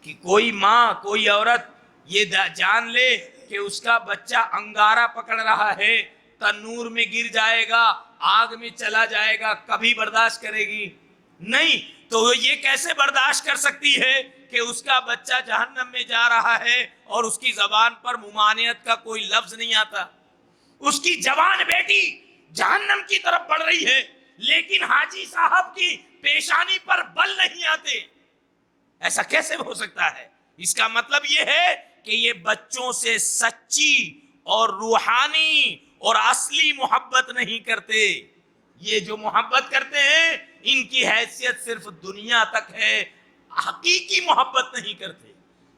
Speaker 2: کہ کوئی ماں، کوئی عورت یہ جان لے کہ اس کا بچہ انگارہ پکڑ رہا ہے، تنور میں گر جائے گا، آگ میں چلا جائے گا، کبھی برداشت کرے گی نہیں۔ تو وہ یہ کیسے برداشت کر سکتی ہے کہ اس کا بچہ جہنم میں جا رہا ہے اور اس کی زبان پر ممانعت کا کوئی لفظ نہیں آتا، اس کی جوان بیٹی جہنم کی طرف بڑھ رہی ہے لیکن حاجی صاحب کی پیشانی پر بل نہیں آتے؟ ایسا کیسے ہو سکتا ہے؟ اس کا مطلب یہ ہے کہ یہ بچوں سے سچی اور روحانی اور اصلی محبت نہیں کرتے۔ یہ جو محبت کرتے ہیں ان کی حیثیت صرف دنیا تک ہے، حقیقی محبت نہیں کرتے۔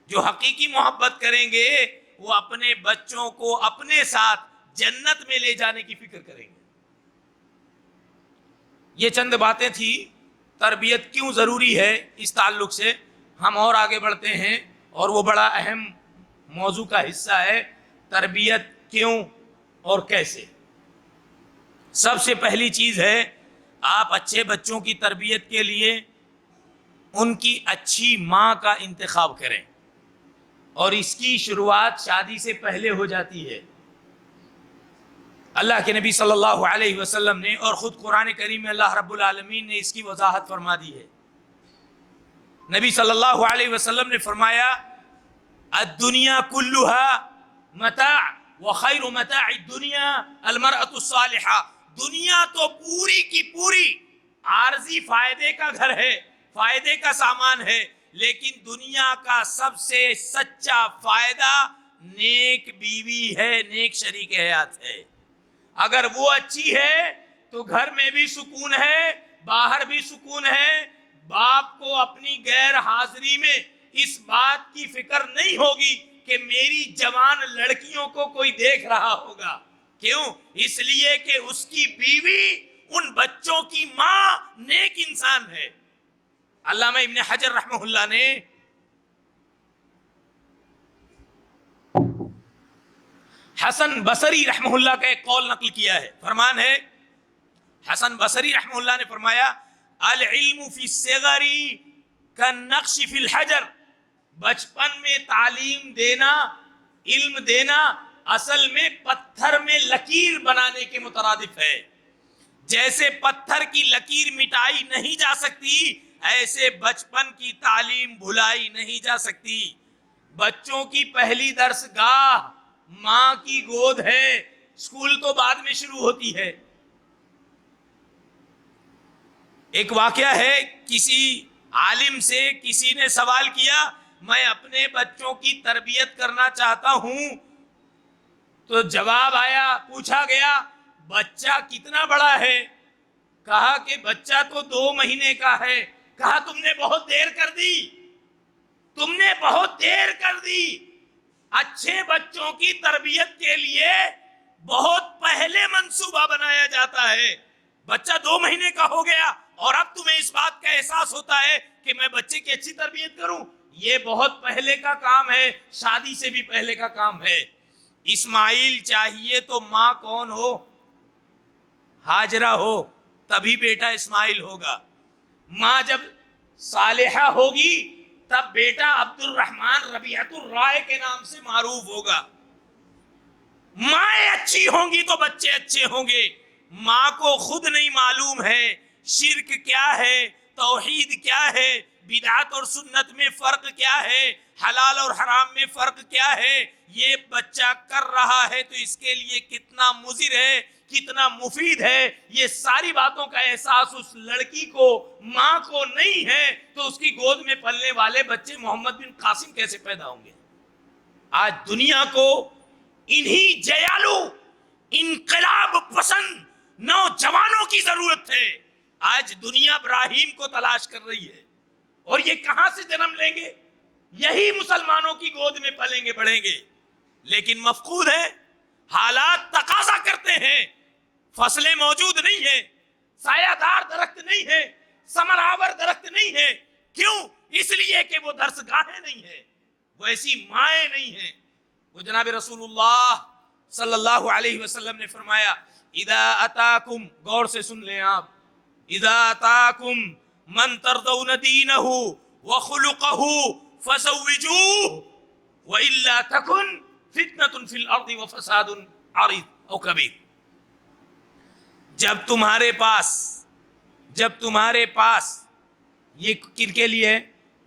Speaker 2: جو حقیقی محبت کریں گے وہ اپنے بچوں کو اپنے ساتھ جنت میں لے جانے کی فکر کریں گے۔ یہ چند باتیں تھی تربیت کیوں ضروری ہے، اس تعلق سے ہم اور آگے بڑھتے ہیں، اور وہ بڑا اہم موضوع کا حصہ ہے، تربیت کیوں اور کیسے۔ سب سے پہلی چیز ہے آپ اچھے بچوں کی تربیت کے لیے ان کی اچھی ماں کا انتخاب کریں، اور اس کی شروعات شادی سے پہلے ہو جاتی ہے۔ اللہ کے نبی صلی اللہ علیہ وسلم نے اور خود قرآن کریم میں اللہ رب العالمین نے اس کی وضاحت فرما دی ہے۔ نبی صلی اللہ علیہ وسلم نے فرمایا الدنیا کلها متاع وخیر متاع الدنیا المرأة الصالحہ، دنیا تو پوری کی پوری عارضی فائدے کا گھر ہے، فائدے کا سامان ہے، لیکن دنیا کا سب سے سچا فائدہ نیک بیوی ہے، نیک شریک حیات ہے۔ اگر وہ اچھی ہے تو گھر میں بھی سکون ہے، باہر بھی سکون ہے، باپ کو اپنی غیر حاضری میں اس بات کی فکر نہیں ہوگی کہ میری جوان لڑکیوں کو کوئی دیکھ رہا ہوگا. کیوں؟ اس لیے کہ اس کی بیوی ان بچوں کی ماں نیک انسان ہے. علامہ ابن حجر رحمہ اللہ نے حسن بصری رحمہ اللہ کا ایک قول نقل کیا ہے. فرمان ہے حسن بصری رحمہ اللہ نے فرمایا العلم فی الصغر کالنقش فی الحجر. بچپن میں تعلیم دینا، علم دینا اصل میں پتھر میں لکیر بنانے کے مترادف ہے. جیسے پتھر کی لکیر مٹائی نہیں جا سکتی، ایسے بچپن کی تعلیم بھلائی نہیں جا سکتی. بچوں کی پہلی درس گاہ ماں کی گود ہے، اسکول تو بعد میں شروع ہوتی ہے. ایک واقعہ ہے، کسی عالم سے کسی نے سوال کیا میں اپنے بچوں کی تربیت کرنا چاہتا ہوں، تو جواب آیا، پوچھا گیا بچہ کتنا بڑا ہے؟ کہا کہ بچہ تو 2 مہینے کا ہے. کہا تم نے بہت دیر کر دی، تم نے بہت دیر کر دی. اچھے بچوں کی تربیت کے لیے بہت پہلے منصوبہ بنایا جاتا ہے. بچہ 2 مہینے کا ہو گیا اور اب تمہیں اس بات کا احساس ہوتا ہے کہ میں بچے کی اچھی تربیت کروں. یہ بہت پہلے کا کام ہے، شادی سے بھی پہلے کا کام ہے. اسماعیل چاہیے تو ماں کون ہو؟ ہاجرہ ہو، تبھی بیٹا اسماعیل ہوگا. ماں جب صالحہ ہوگی تب بیٹا عبد الرحمن ربیعۃ الرائے کے نام سے معروف ہوگا. مائیں اچھی ہوں گی تو بچے اچھے ہوں گے. ماں کو خود نہیں معلوم ہے شرک کیا ہے، توحید کیا ہے، بدعت اور سنت میں فرق کیا ہے، حلال اور حرام میں فرق کیا ہے، یہ بچہ کر رہا ہے تو اس کے لیے کتنا مضر ہے، کتنا مفید ہے، یہ ساری باتوں کا احساس اس لڑکی کو، ماں کو نہیں ہے، تو اس کی گود میں پلنے والے بچے محمد بن قاسم کیسے پیدا ہوں گے؟ آج دنیا کو انہی جیالو انقلاب پسند نوجوانوں کی ضرورت ہے. آج دنیا ابراہیم کو تلاش کر رہی ہے، اور یہ کہاں سے جنم لیں گے؟ یہی مسلمانوں کی گود میں پلیں گے، بڑھیں گے. لیکن مفقود ہے، حالات تقاضا کرتے ہیں، فصلیں موجود نہیں ہیں، سایہ دار درخت نہیں ہے، ثمر آور درخت نہیں ہے. کیوں؟ اس لیے کہ وہ درسگاہیں نہیں ہیں، وہ ایسی مائیں نہیں ہیں. وہ جناب رسول اللہ صلی اللہ علیہ وسلم نے فرمایا اذا اتاکم، غور سے سن لیں آپ، اذا اتاکم من ترضون دینہ وخلقہ فزوجوہ والا تکن فتنۃ فی الارض وفساد عریض او کبیر. جب تمہارے پاس یہ کن کے لیے ہے؟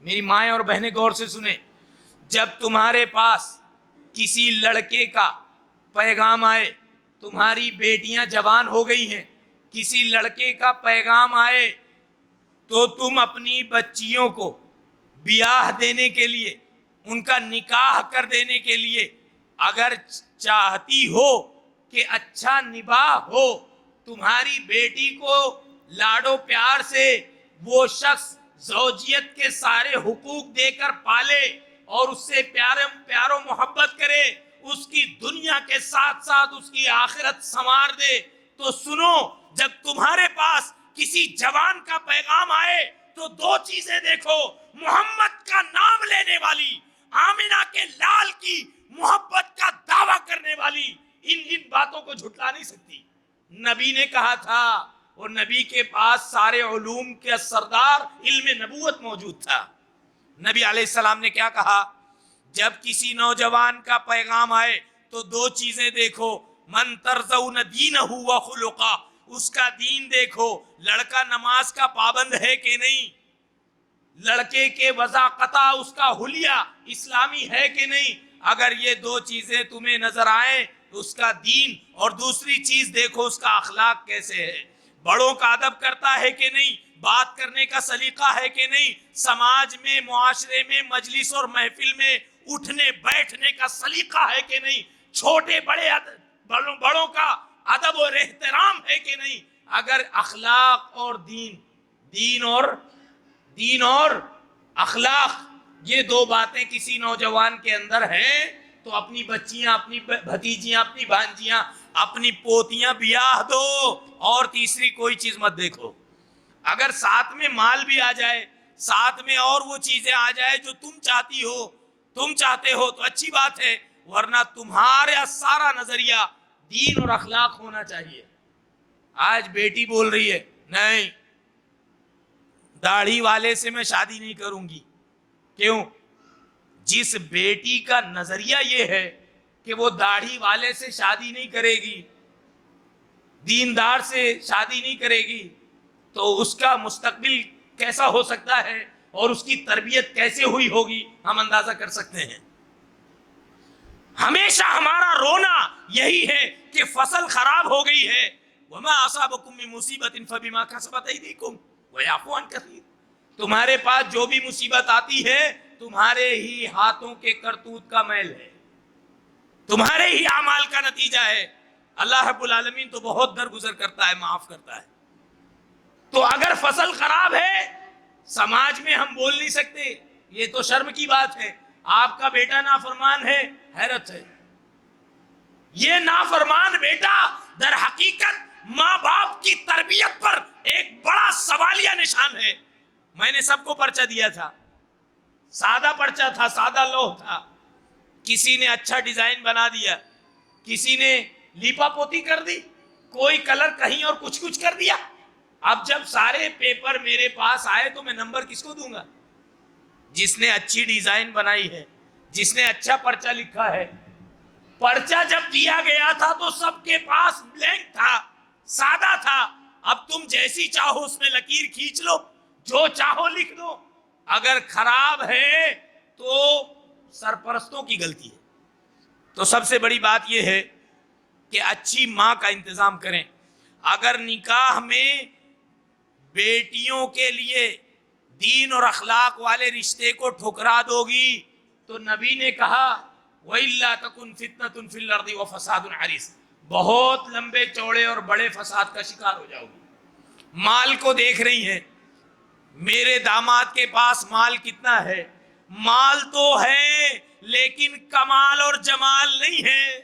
Speaker 2: میری مائیں اور بہنیں غور سے سنیں. جب تمہارے پاس کسی لڑکے کا پیغام آئے، تمہاری بیٹیاں جوان ہو گئی ہیں، کسی لڑکے کا پیغام آئے، تو تم اپنی بچیوں کو بیاہ دینے کے لیے، ان کا نکاح کر دینے کے لیے اگر چاہتی ہو کہ اچھا نباہ ہو، تمہاری بیٹی کو لاڈو پیار سے وہ شخص زوجیت کے سارے حقوق دے کر پالے اور اس سے پیار و محبت کرے، اس کی دنیا کے ساتھ ساتھ اس کی آخرت سنوار دے، تو سنو، جب تمہارے پاس کسی جوان کا پیغام آئے تو 2 چیزیں دیکھو: محمد کا نام لینے والی، آمنہ کے لال کی محبت کا دعویٰ کرنے والی، ان باتوں کو جھٹلا نہیں سکتی. نبی نے کہا تھا، اور نبی کے پاس سارے علوم کے سردار علم نبوت موجود تھا. نبی علیہ السلام نے کیا کہا؟ جب کسی نوجوان کا پیغام آئے تو 2 چیزیں دیکھو: من ترضون دینہ وخلقہ، اس کا دین دیکھو، لڑکا نماز کا پابند ہے کہ نہیں، لڑکے کے وضاقتہ اس کا حلیہ اسلامی ہے کہ نہیں. اگر یہ 2 چیزیں تمہیں نظر آئیں تو اس کا دین، اور دوسری چیز دیکھو اس کا اخلاق کیسے ہے، بڑوں کا ادب کرتا ہے کہ نہیں، بات کرنے کا سلیقہ ہے کہ نہیں، سماج میں، معاشرے میں، مجلس اور محفل میں اٹھنے بیٹھنے کا سلیقہ ہے کہ نہیں، چھوٹے بڑوں کا ادب اور احترام ہے کہ نہیں. اگر اخلاق اور دین اور اخلاق یہ دو باتیں کسی نوجوان کے اندر ہیں تو اپنی بچیاں، اپنی بھتیجیاں، اپنی بھانجیاں، اپنی پوتیاں بیاہ دو، اور تیسری کوئی چیز مت دیکھو۔ اگر ساتھ میں مال بھی آ جائے، ساتھ میں اور وہ چیزیں آ جائے جو تم چاہتی ہو، تم چاہتے ہو، تو اچھی بات ہے، ورنہ تمہارا سارا نظریہ دین اور اخلاق ہونا چاہیے۔ آج بیٹی بول رہی ہے نہیں، داڑھی والے سے میں شادی نہیں کروں گی۔ کیوں؟ جس بیٹی کا نظریہ یہ ہے کہ وہ داڑھی والے سے شادی نہیں کرے گی، دیندار سے شادی نہیں کرے گی، تو اس کا مستقبل کیسا ہو سکتا ہے اور اس کی تربیت کیسے ہوئی ہوگی، ہم اندازہ کر سکتے ہیں۔ ہمیشہ ہمارا رونا یہی ہے کہ فصل خراب ہو گئی ہے، وَمَا أَصَابَكُم مِّن مُّصِيبَةٍ فَبِمَا كَسَبَتْ أَيْدِيكُمْ وَيَعْفُو عَن كَثِيرٍ۔ تمہارے پاس جو بھی مصیبت آتی ہے تمہارے ہی ہاتھوں کے کرتوت کا میل ہے، تمہارے ہی اعمال کا نتیجہ ہے۔ اللہ رب العالمین تو بہت درگزر کرتا ہے، معاف کرتا ہے۔ تو اگر فصل خراب ہے، سماج میں ہم بول نہیں سکتے، یہ تو شرم کی بات ہے، آپ کا بیٹا نافرمان ہے، حیرت ہے۔ یہ نافرمان بیٹا در حقیقت ماں باپ کی تربیت پر ایک بڑا سوالیہ نشان ہے۔ میں نے سب کو پرچہ دیا تھا، سادہ پرچہ تھا، سادہ لوح تھا، کسی نے اچھا ڈیزائن بنا دیا، کسی نے لیپا پوتی کر دی، کوئی کلر کہیں اور کچھ کر دیا۔ اب جب سارے پیپر میرے پاس آئے تو میں نمبر کس کو دوں گا؟ جس نے اچھی ڈیزائن بنائی ہے، جس نے اچھا پرچہ لکھا ہے۔ پرچہ جب دیا گیا تھا تو سب کے پاس بلینک تھا، سادہ تھا۔ اب تم جیسی چاہو اس میں لکیر کھینچ لو، جو چاہو لکھ دو۔ اگر خراب ہے تو سرپرستوں کی غلطی ہے۔ تو سب سے بڑی بات یہ ہے کہ اچھی ماں کا انتظام کریں۔ اگر نکاح میں بیٹیوں کے لیے دین اور اخلاق والے رشتے کو ٹھکرا دو گی تو نبی نے کہا وَإِلَّا تَكُنْ فِتْنَةٌ فِي الْأَرْضِ وَفَسَادٌ عَرِيضٌ، بہت لمبے چوڑے اور بڑے فساد کا شکار ہو جاؤ گی۔ مال کو دیکھ رہی ہیں، میرے داماد کے پاس مال کتنا ہے؟ مال تو ہے لیکن کمال اور جمال نہیں ہے۔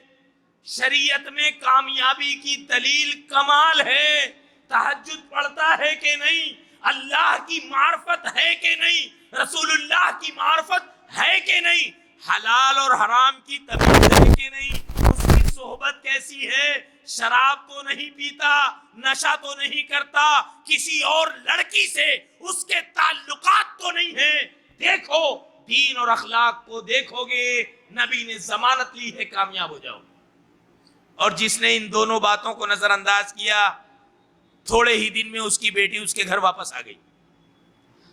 Speaker 2: شریعت میں کامیابی کی دلیل کمال ہے۔ تہجد پڑھتا ہے کہ نہیں؟ اللہ کی معرفت ہے کہ نہیں؟ رسول اللہ کی معرفت ہے کہ نہیں؟ حلال اور حرام کی تمیز ہے کہ نہیں؟ اس کی صحبت کیسی ہے؟ شراب تو نہیں پیتا، نشہ تو نہیں کرتا، کسی اور لڑکی سے اس کے تعلقات تو نہیں ہیں۔ دیکھو دین اور اخلاق کو دیکھو گے، نبی نے ضمانت لی ہے کامیاب ہو جاؤ۔ اور جس نے ان دونوں باتوں کو نظر انداز کیا، تھوڑے ہی دن میں اس کی بیٹی اس کے گھر واپس آ گئی۔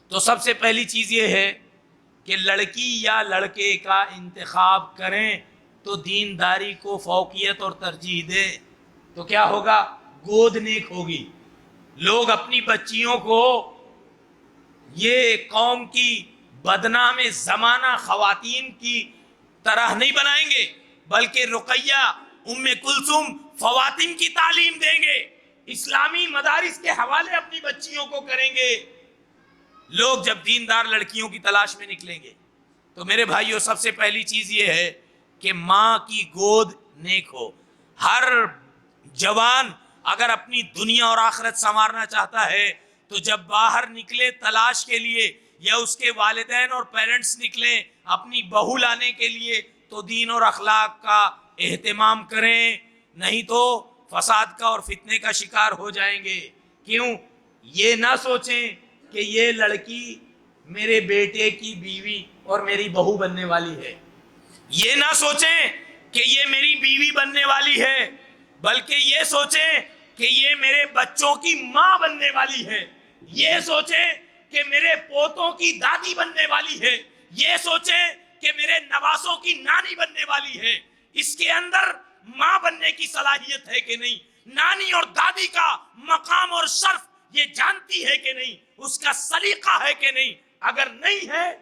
Speaker 2: تو سب سے پہلی چیز یہ ہے کہ لڑکی یا لڑکے کا انتخاب کریں تو دینداری کو فوقیت اور ترجیح دیں، تو کیا ہوگا؟ گود نیک ہوگی۔ لوگ اپنی بچیوں کو یہ قوم کی بدنام زمانہ خواتین کی طرح نہیں بنائیں گے، بلکہ رقیہ، ام کلثوم، فواتن کی تعلیم دیں گے، اسلامی مدارس کے حوالے اپنی بچیوں کو کریں گے۔ لوگ جب دیندار لڑکیوں کی تلاش میں نکلیں گے تو میرے بھائیوں سب سے پہلی چیز یہ ہے کہ ماں کی گود نیک ہو۔ ہر جوان اگر اپنی دنیا اور آخرت سنوارنا چاہتا ہے تو جب باہر نکلے تلاش کے لیے، یا اس کے والدین اور پیرنٹس نکلیں اپنی بہو لانے کے لیے، تو دین اور اخلاق کا اہتمام کریں، نہیں تو فساد کا اور فتنے کا شکار ہو جائیں گے۔ کیوں؟ یہ نہ سوچیں کہ یہ لڑکی میرے بیٹے کی بیوی اور میری بہو بننے والی ہے، یہ نہ سوچیں کہ یہ میری بیوی بننے والی ہے، بلکہ یہ سوچیں کہ یہ میرے بچوں کی ماں بننے والی ہے، یہ سوچیں کہ میرے پوتوں کی دادی بننے والی ہے، یہ سوچیں کہ میرے نواسوں کی نانی بننے والی ہے۔ اس کے اندر ماں بننے کی صلاحیت ہے کہ نہیں؟ نانی اور دادی کا مقام اور شرف یہ جانتی ہے کہ نہیں؟ اس کا سلیقہ ہے کہ نہیں؟ اگر نہیں ہے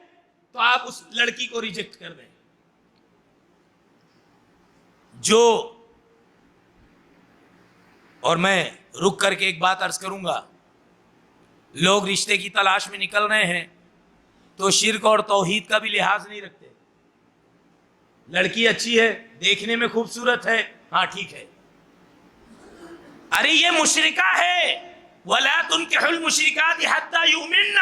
Speaker 2: تو آپ اس لڑکی کو ریجیکٹ کر دیں۔ اور میں رک کر کے ایک بات عرض کروں گا، لوگ رشتے کی تلاش میں نکل رہے ہیں، تو شرک اور توحید کا بھی لحاظ نہیں رکھتے. لڑکی اچھی ہے, دیکھنے میں خوبصورت ہے, ہاں ٹھیک ہے, ارے یہ مشرکہ ہے. وَلَا تُنْكِحُوا الْمُشْرِكَاتِ حَتَّى يُؤْمِنَّ,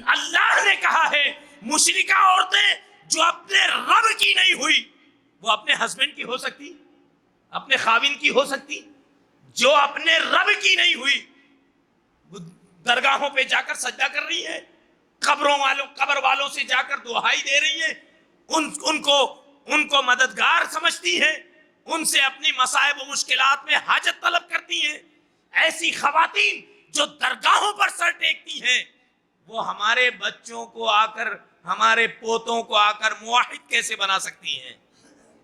Speaker 2: اللہ نے کہا ہے مشرکہ عورتیں جو اپنے رب کی نہیں ہوئی وہ اپنے ہسبینڈ کی ہو سکتی, اپنے خاوند کی ہو سکتی. جو اپنے رب کی نہیں ہوئی درگاہوں پہ جا کر سجدہ کر رہی ہے, قبر والوں سے جا کر دعائی دے رہی ہے, ان کو مددگار سمجھتی ہیں, ان سے اپنی مصائب و مشکلات میں حاجت طلب کرتی ہیں. ایسی خواتین جو درگاہوں پر سر ٹیکتی ہیں وہ ہمارے بچوں کو آ کر, ہمارے پوتوں کو آ کر موحد کیسے بنا سکتی ہیں؟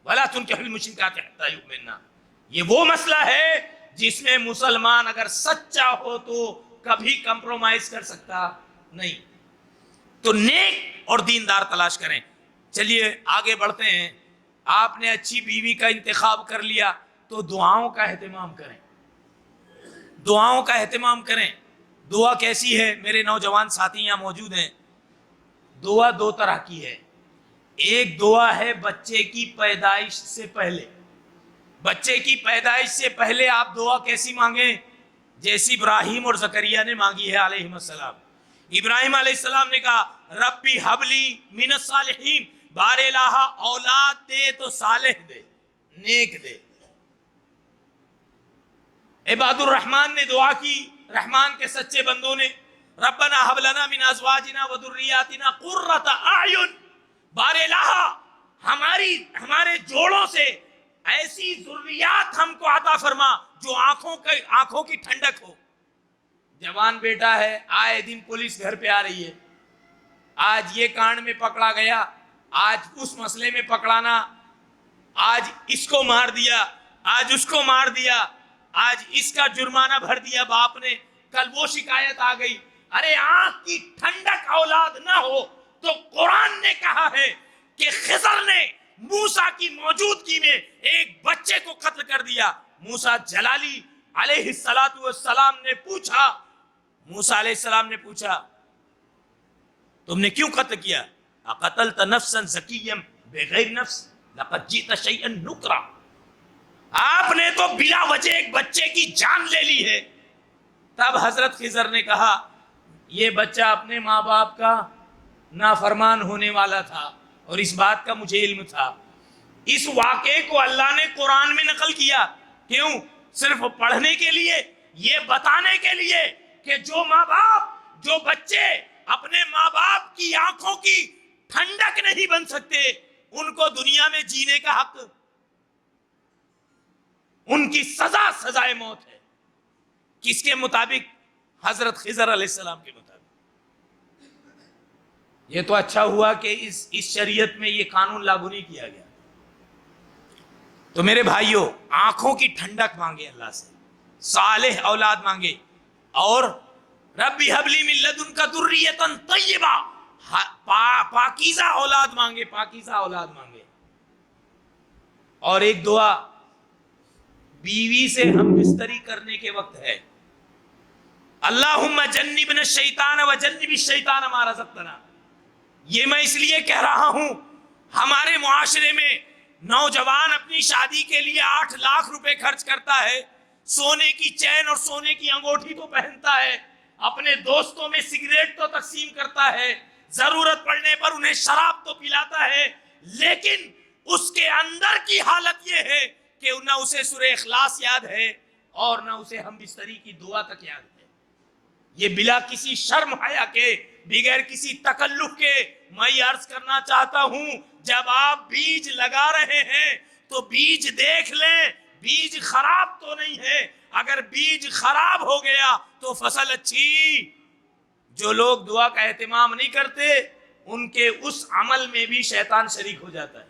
Speaker 2: وَلَا تُنْكِحُوا الْمُشْرِكَاتِ حَتَّى يُؤْمِنَّ. یہ وہ مسئلہ ہے جس میں مسلمان اگر سچا ہو تو کبھی کمپرومائز کر سکتا نہیں. تو نیک اور دیندار تلاش کریں. چلیے آگے بڑھتے ہیں. آپ نے اچھی بیوی کا انتخاب کر لیا تو دعاؤں کا اہتمام کریں, دعاؤں کا اہتمام کریں. دعا کیسی ہے؟ میرے نوجوان ساتھی یہاں موجود ہیں. دعا دو طرح کی ہے. ایک دعا ہے بچے کی پیدائش سے پہلے. بچے کی پیدائش سے پہلے آپ دعا کیسی مانگیں؟ جیسی ابراہیم اور زکریا نے مانگی ہے علیہ السلام. ابراہیم علیہ السلام نے کہا ربی حبلی من الصالحین, بار الہ اولاد دے تو صالح دے, نیک دے. عباد الرحمن نے دعا کی, رحمان کے سچے بندوں نے, ربنا حب لنا من ازواجنا و ذریاتنا قرۃ اعین, بار الہ ہمارے جوڑوں سے ایسی ذریات ہم کو عطا فرما جو آنکھوں کی ٹھنڈک ہو. جوان بیٹا ہے, آئے دن پولیس گھر پہ آ رہی ہے, آج یہ کانڈ میں پکڑا گیا, آج اس مسئلے میں پکڑانا, آج اس کو مار دیا, آج اس کو مار دیا, آج اس کا جرمانہ بھر دیا باپ نے, کل وہ شکایت آ گئی. ارے آنکھ کی ٹھنڈک اولاد نہ ہو تو قرآن نے کہا ہے کہ خضر نے موسیٰ کی موجودگی میں ایک بچے کو قتل کر دیا. موسیٰ جلالی علیہ السلام نے پوچھا, موسیٰ علیہ السلام نے پوچھا تم نے کیوں قتل کیا؟ اقتلت نفسا زکیا بغیر نفس لقد جئت شیئا نکرا. آپ نے تو بلا وجہ ایک بچے کی جان لے لی ہے. تب حضرت خضر نے کہا یہ بچہ اپنے ماں باپ کا نافرمان ہونے والا تھا اور اس بات کا مجھے علم تھا. اس واقعے کو اللہ نے قرآن میں نقل کیا. کیوں؟ صرف پڑھنے کے لیے, یہ بتانے کے لیے کہ جو ماں باپ, جو بچے اپنے ماں باپ کی آنکھوں کی ٹھنڈک نہیں بن سکتے ان کو دنیا میں جینے کا حق, ان کی سزا سزائے موت ہے. کس کے مطابق؟ حضرت خضر علیہ السلام کے مطابق. یہ تو اچھا ہوا کہ اس شریعت میں یہ قانون لاگو نہیں کیا گیا. تو میرے بھائیوں, آنکھوں کی ٹھنڈک مانگے اللہ سے, صالح اولاد مانگے, اور ربی حبلی من لدنک ذریۃ طیبہ, پاکیزہ اولاد مانگے, پاکیزہ اولاد مانگے. اور ایک دعا بیوی سے ہم بستری کرنے کے وقت ہے, اللہم جنبنا الشیطان و جنب الشیطان ما رزقتنا. یہ میں اس لیے کہہ رہا ہوں, ہمارے معاشرے میں نوجوان اپنی شادی کے لیے 8 لاکھ روپے خرچ کرتا ہے, سونے کی چین اور سونے کی انگوٹھی تو پہنتا ہے, اپنے دوستوں میں سگریٹ تو تقسیم کرتا ہے, ضرورت پڑنے پر انہیں شراب تو پلاتا ہے, لیکن اس کے اندر کی حالت یہ ہے کہ نہ اسے سورہ اخلاص یاد ہے اور نہ اسے ہم بستری کی دعا تک یاد ہے. یہ بلا کسی شرم حیا کے, بغیر کسی تکلف کے میں یہ عرض کرنا چاہتا ہوں, جب آپ بیج لگا رہے ہیں تو بیج دیکھ لیں بیج خراب تو نہیں ہے. اگر بیج خراب ہو گیا تو فصل اچھی. جو لوگ دعا کا اہتمام نہیں کرتے ان کے اس عمل میں بھی شیطان شریک ہو جاتا ہے.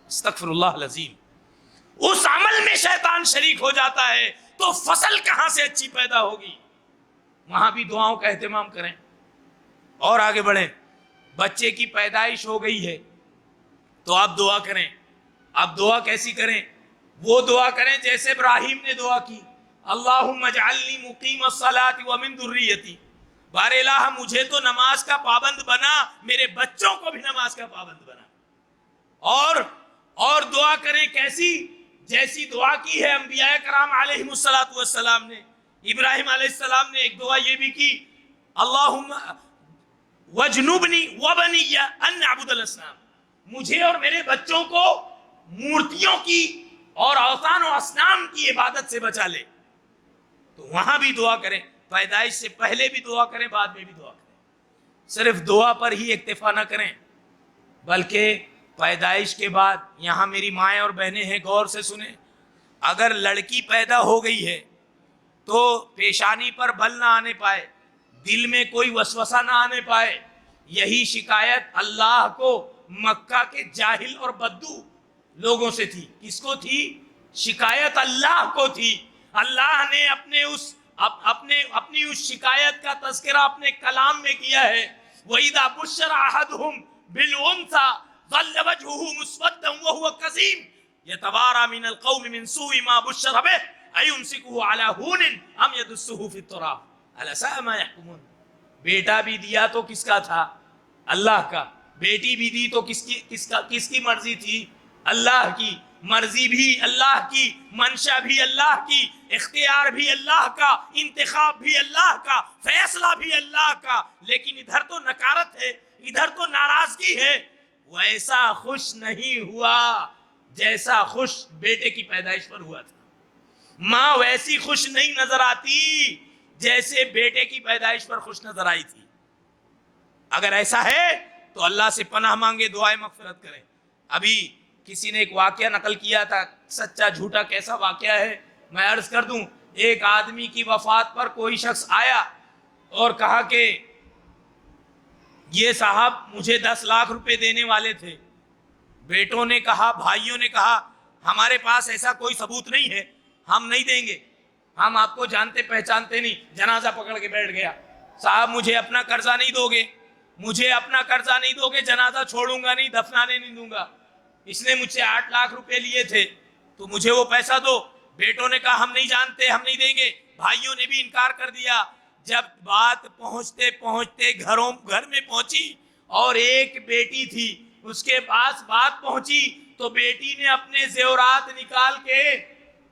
Speaker 2: استغفر اللہ العظیم. اس عمل میں شیطان شریک ہو جاتا ہے تو فصل کہاں سے اچھی پیدا ہوگی؟ وہاں بھی دعاؤں کا اہتمام کریں. اور آگے بڑھیں. بچے کی پیدائش ہو گئی ہے تو آپ دعا کریں. آپ دعا کیسی کریں؟ وہ دعا کریں جیسے ابراہیم نے دعا کی, اللہم اجعلنی مقیم الصلاۃ ومن ذریتی, بار الہ مجھے تو نماز کا پابند بنا، میرے بچوں کو بھی نماز کا پابند بنا. اور دعا کریں کیسی؟ جیسی دعا کی ہے انبیاء کرام علیہم السلام نے. ابراہیم علیہ السلام نے ایک دعا یہ بھی کی، اللہم وجنبنی وبنی ان نعبد الاصنام، مجھے اور میرے بچوں کو مورتیوں کی اور اوثان و اصنام کی عبادت سے بچا لے. تو وہاں بھی دعا کریں، پیدائش سے پہلے بھی دعا کریں، بعد میں بھی دعا کریں. صرف دعا پر ہی اکتفا نہ کریں، بلکہ پیدائش کے بعد، یہاں میری مائیں اور بہنیں ہیں، غور سے سنیں، اگر لڑکی پیدا ہو گئی ہے تو پیشانی پر بل نہ آنے پائے، دل میں کوئی وسوسہ نہ آنے پائے. یہی شکایت اللہ کو مکہ کے جاہل اور بدو لوگوں سے تھی. کس کو تھی شکایت؟ اللہ کو تھی. اللہ نے اپنی اس شکایت کا تذکرہ اپنے کلام میں کیا ہے. وَإِذَا بُشِّرَ أَحَدُهُم بِالْأُنثَىٰ ظَلَّ وَجْهُهُ مُسْوَدًّا وَهُوَ كَظِيمٌ يَتَوَارَىٰ مِنَ الْقَوْمِ مِنْ سُوءِ مَا بُشِّرَ بِهِ أَيُمْسِكُهُ عَلَىٰ هُونٍ أَمْ يَدُسُّهُ فِي التُّرَابِ أَلَا سَاءَ مَا يَحْكُمُونَ. بیٹا بھی دیا تو کس کا تھا؟ اللہ کا. بیٹی بھی دی تو کس کی مرضی تھی؟ اللہ کی. مرضی بھی اللہ کی، منشا بھی اللہ کی، اختیار بھی اللہ کا، انتخاب بھی اللہ کا، فیصلہ بھی اللہ کا. لیکن ادھر تو نکارت ہے، ادھر تو ناراضگی ہے. ویسا خوش نہیں ہوا جیسا خوش بیٹے کی پیدائش پر ہوا تھا. ماں ویسی خوش نہیں نظر آتی جیسے بیٹے کی پیدائش پر خوش نظر آئی تھی. اگر ایسا ہے تو اللہ سے پناہ مانگے، دعائے مغفرت کریں. ابھی کسی نے ایک واقعہ نقل کیا تھا، سچا جھوٹا کیسا واقعہ ہے میں عرض کر دوں. ایک آدمی کی وفات پر کوئی شخص آیا اور کہا کہ یہ صاحب مجھے 10 لاکھ روپے دینے والے تھے. بیٹوں نے کہا، بھائیوں نے کہا ہمارے پاس ایسا کوئی ثبوت نہیں ہے، ہم نہیں دیں گے، ہم آپ کو جانتے پہچانتے نہیں. جنازہ پکڑ کے بیٹھ گیا. صاحب مجھے اپنا قرضہ نہیں دو گے، مجھے اپنا قرضہ نہیں دو گے، جنازہ چھوڑوں گا نہیں، دفنانے نہیں دوں گا. اس نے مجھ سے 8 لاکھ روپے لیے تھے تو مجھے وہ پیسہ دو. بیٹوں نے کہا ہم نہیں جانتے، ہم نہیں دیں گے. بھائیوں نے بھی انکار کر دیا. جب بات پہنچتے پہنچتے گھر میں پہنچی اور ایک بیٹی تھی، اس کے پاس بات پہنچی تو بیٹی نے اپنے زیورات نکال کے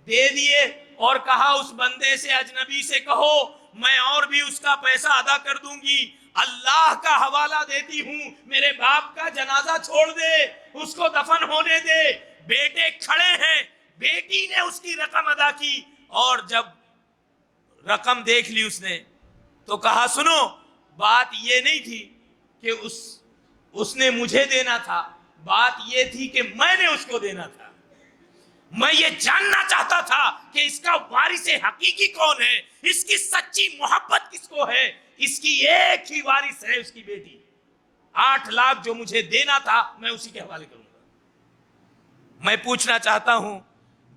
Speaker 2: دے دیے اور کہا اس بندے سے، اجنبی سے کہو میں اور بھی اس کا پیسہ ادا کر دوں گی، اللہ کا حوالہ دیتی ہوں، میرے باپ کا جنازہ چھوڑ دے، اس کو دفن ہونے دے. بیٹے کھڑے ہیں، بیٹی نے اس کی رقم ادا کی اور جب رقم دیکھ لی اس نے تو کہا سنو، بات یہ نہیں تھی کہ اس نے مجھے دینا تھا، بات یہ تھی کہ میں نے اس کو دینا تھا. میں یہ جاننا چاہتا تھا کہ اس کا وارث حقیقی کون ہے، اس کی سچی محبت کس کو ہے. اس کی ایک ہی وارث ہے، اس کی بیٹی. 8 لاکھ جو مجھے دینا تھا میں اسی کے حوالے کروں گا. میں پوچھنا چاہتا ہوں،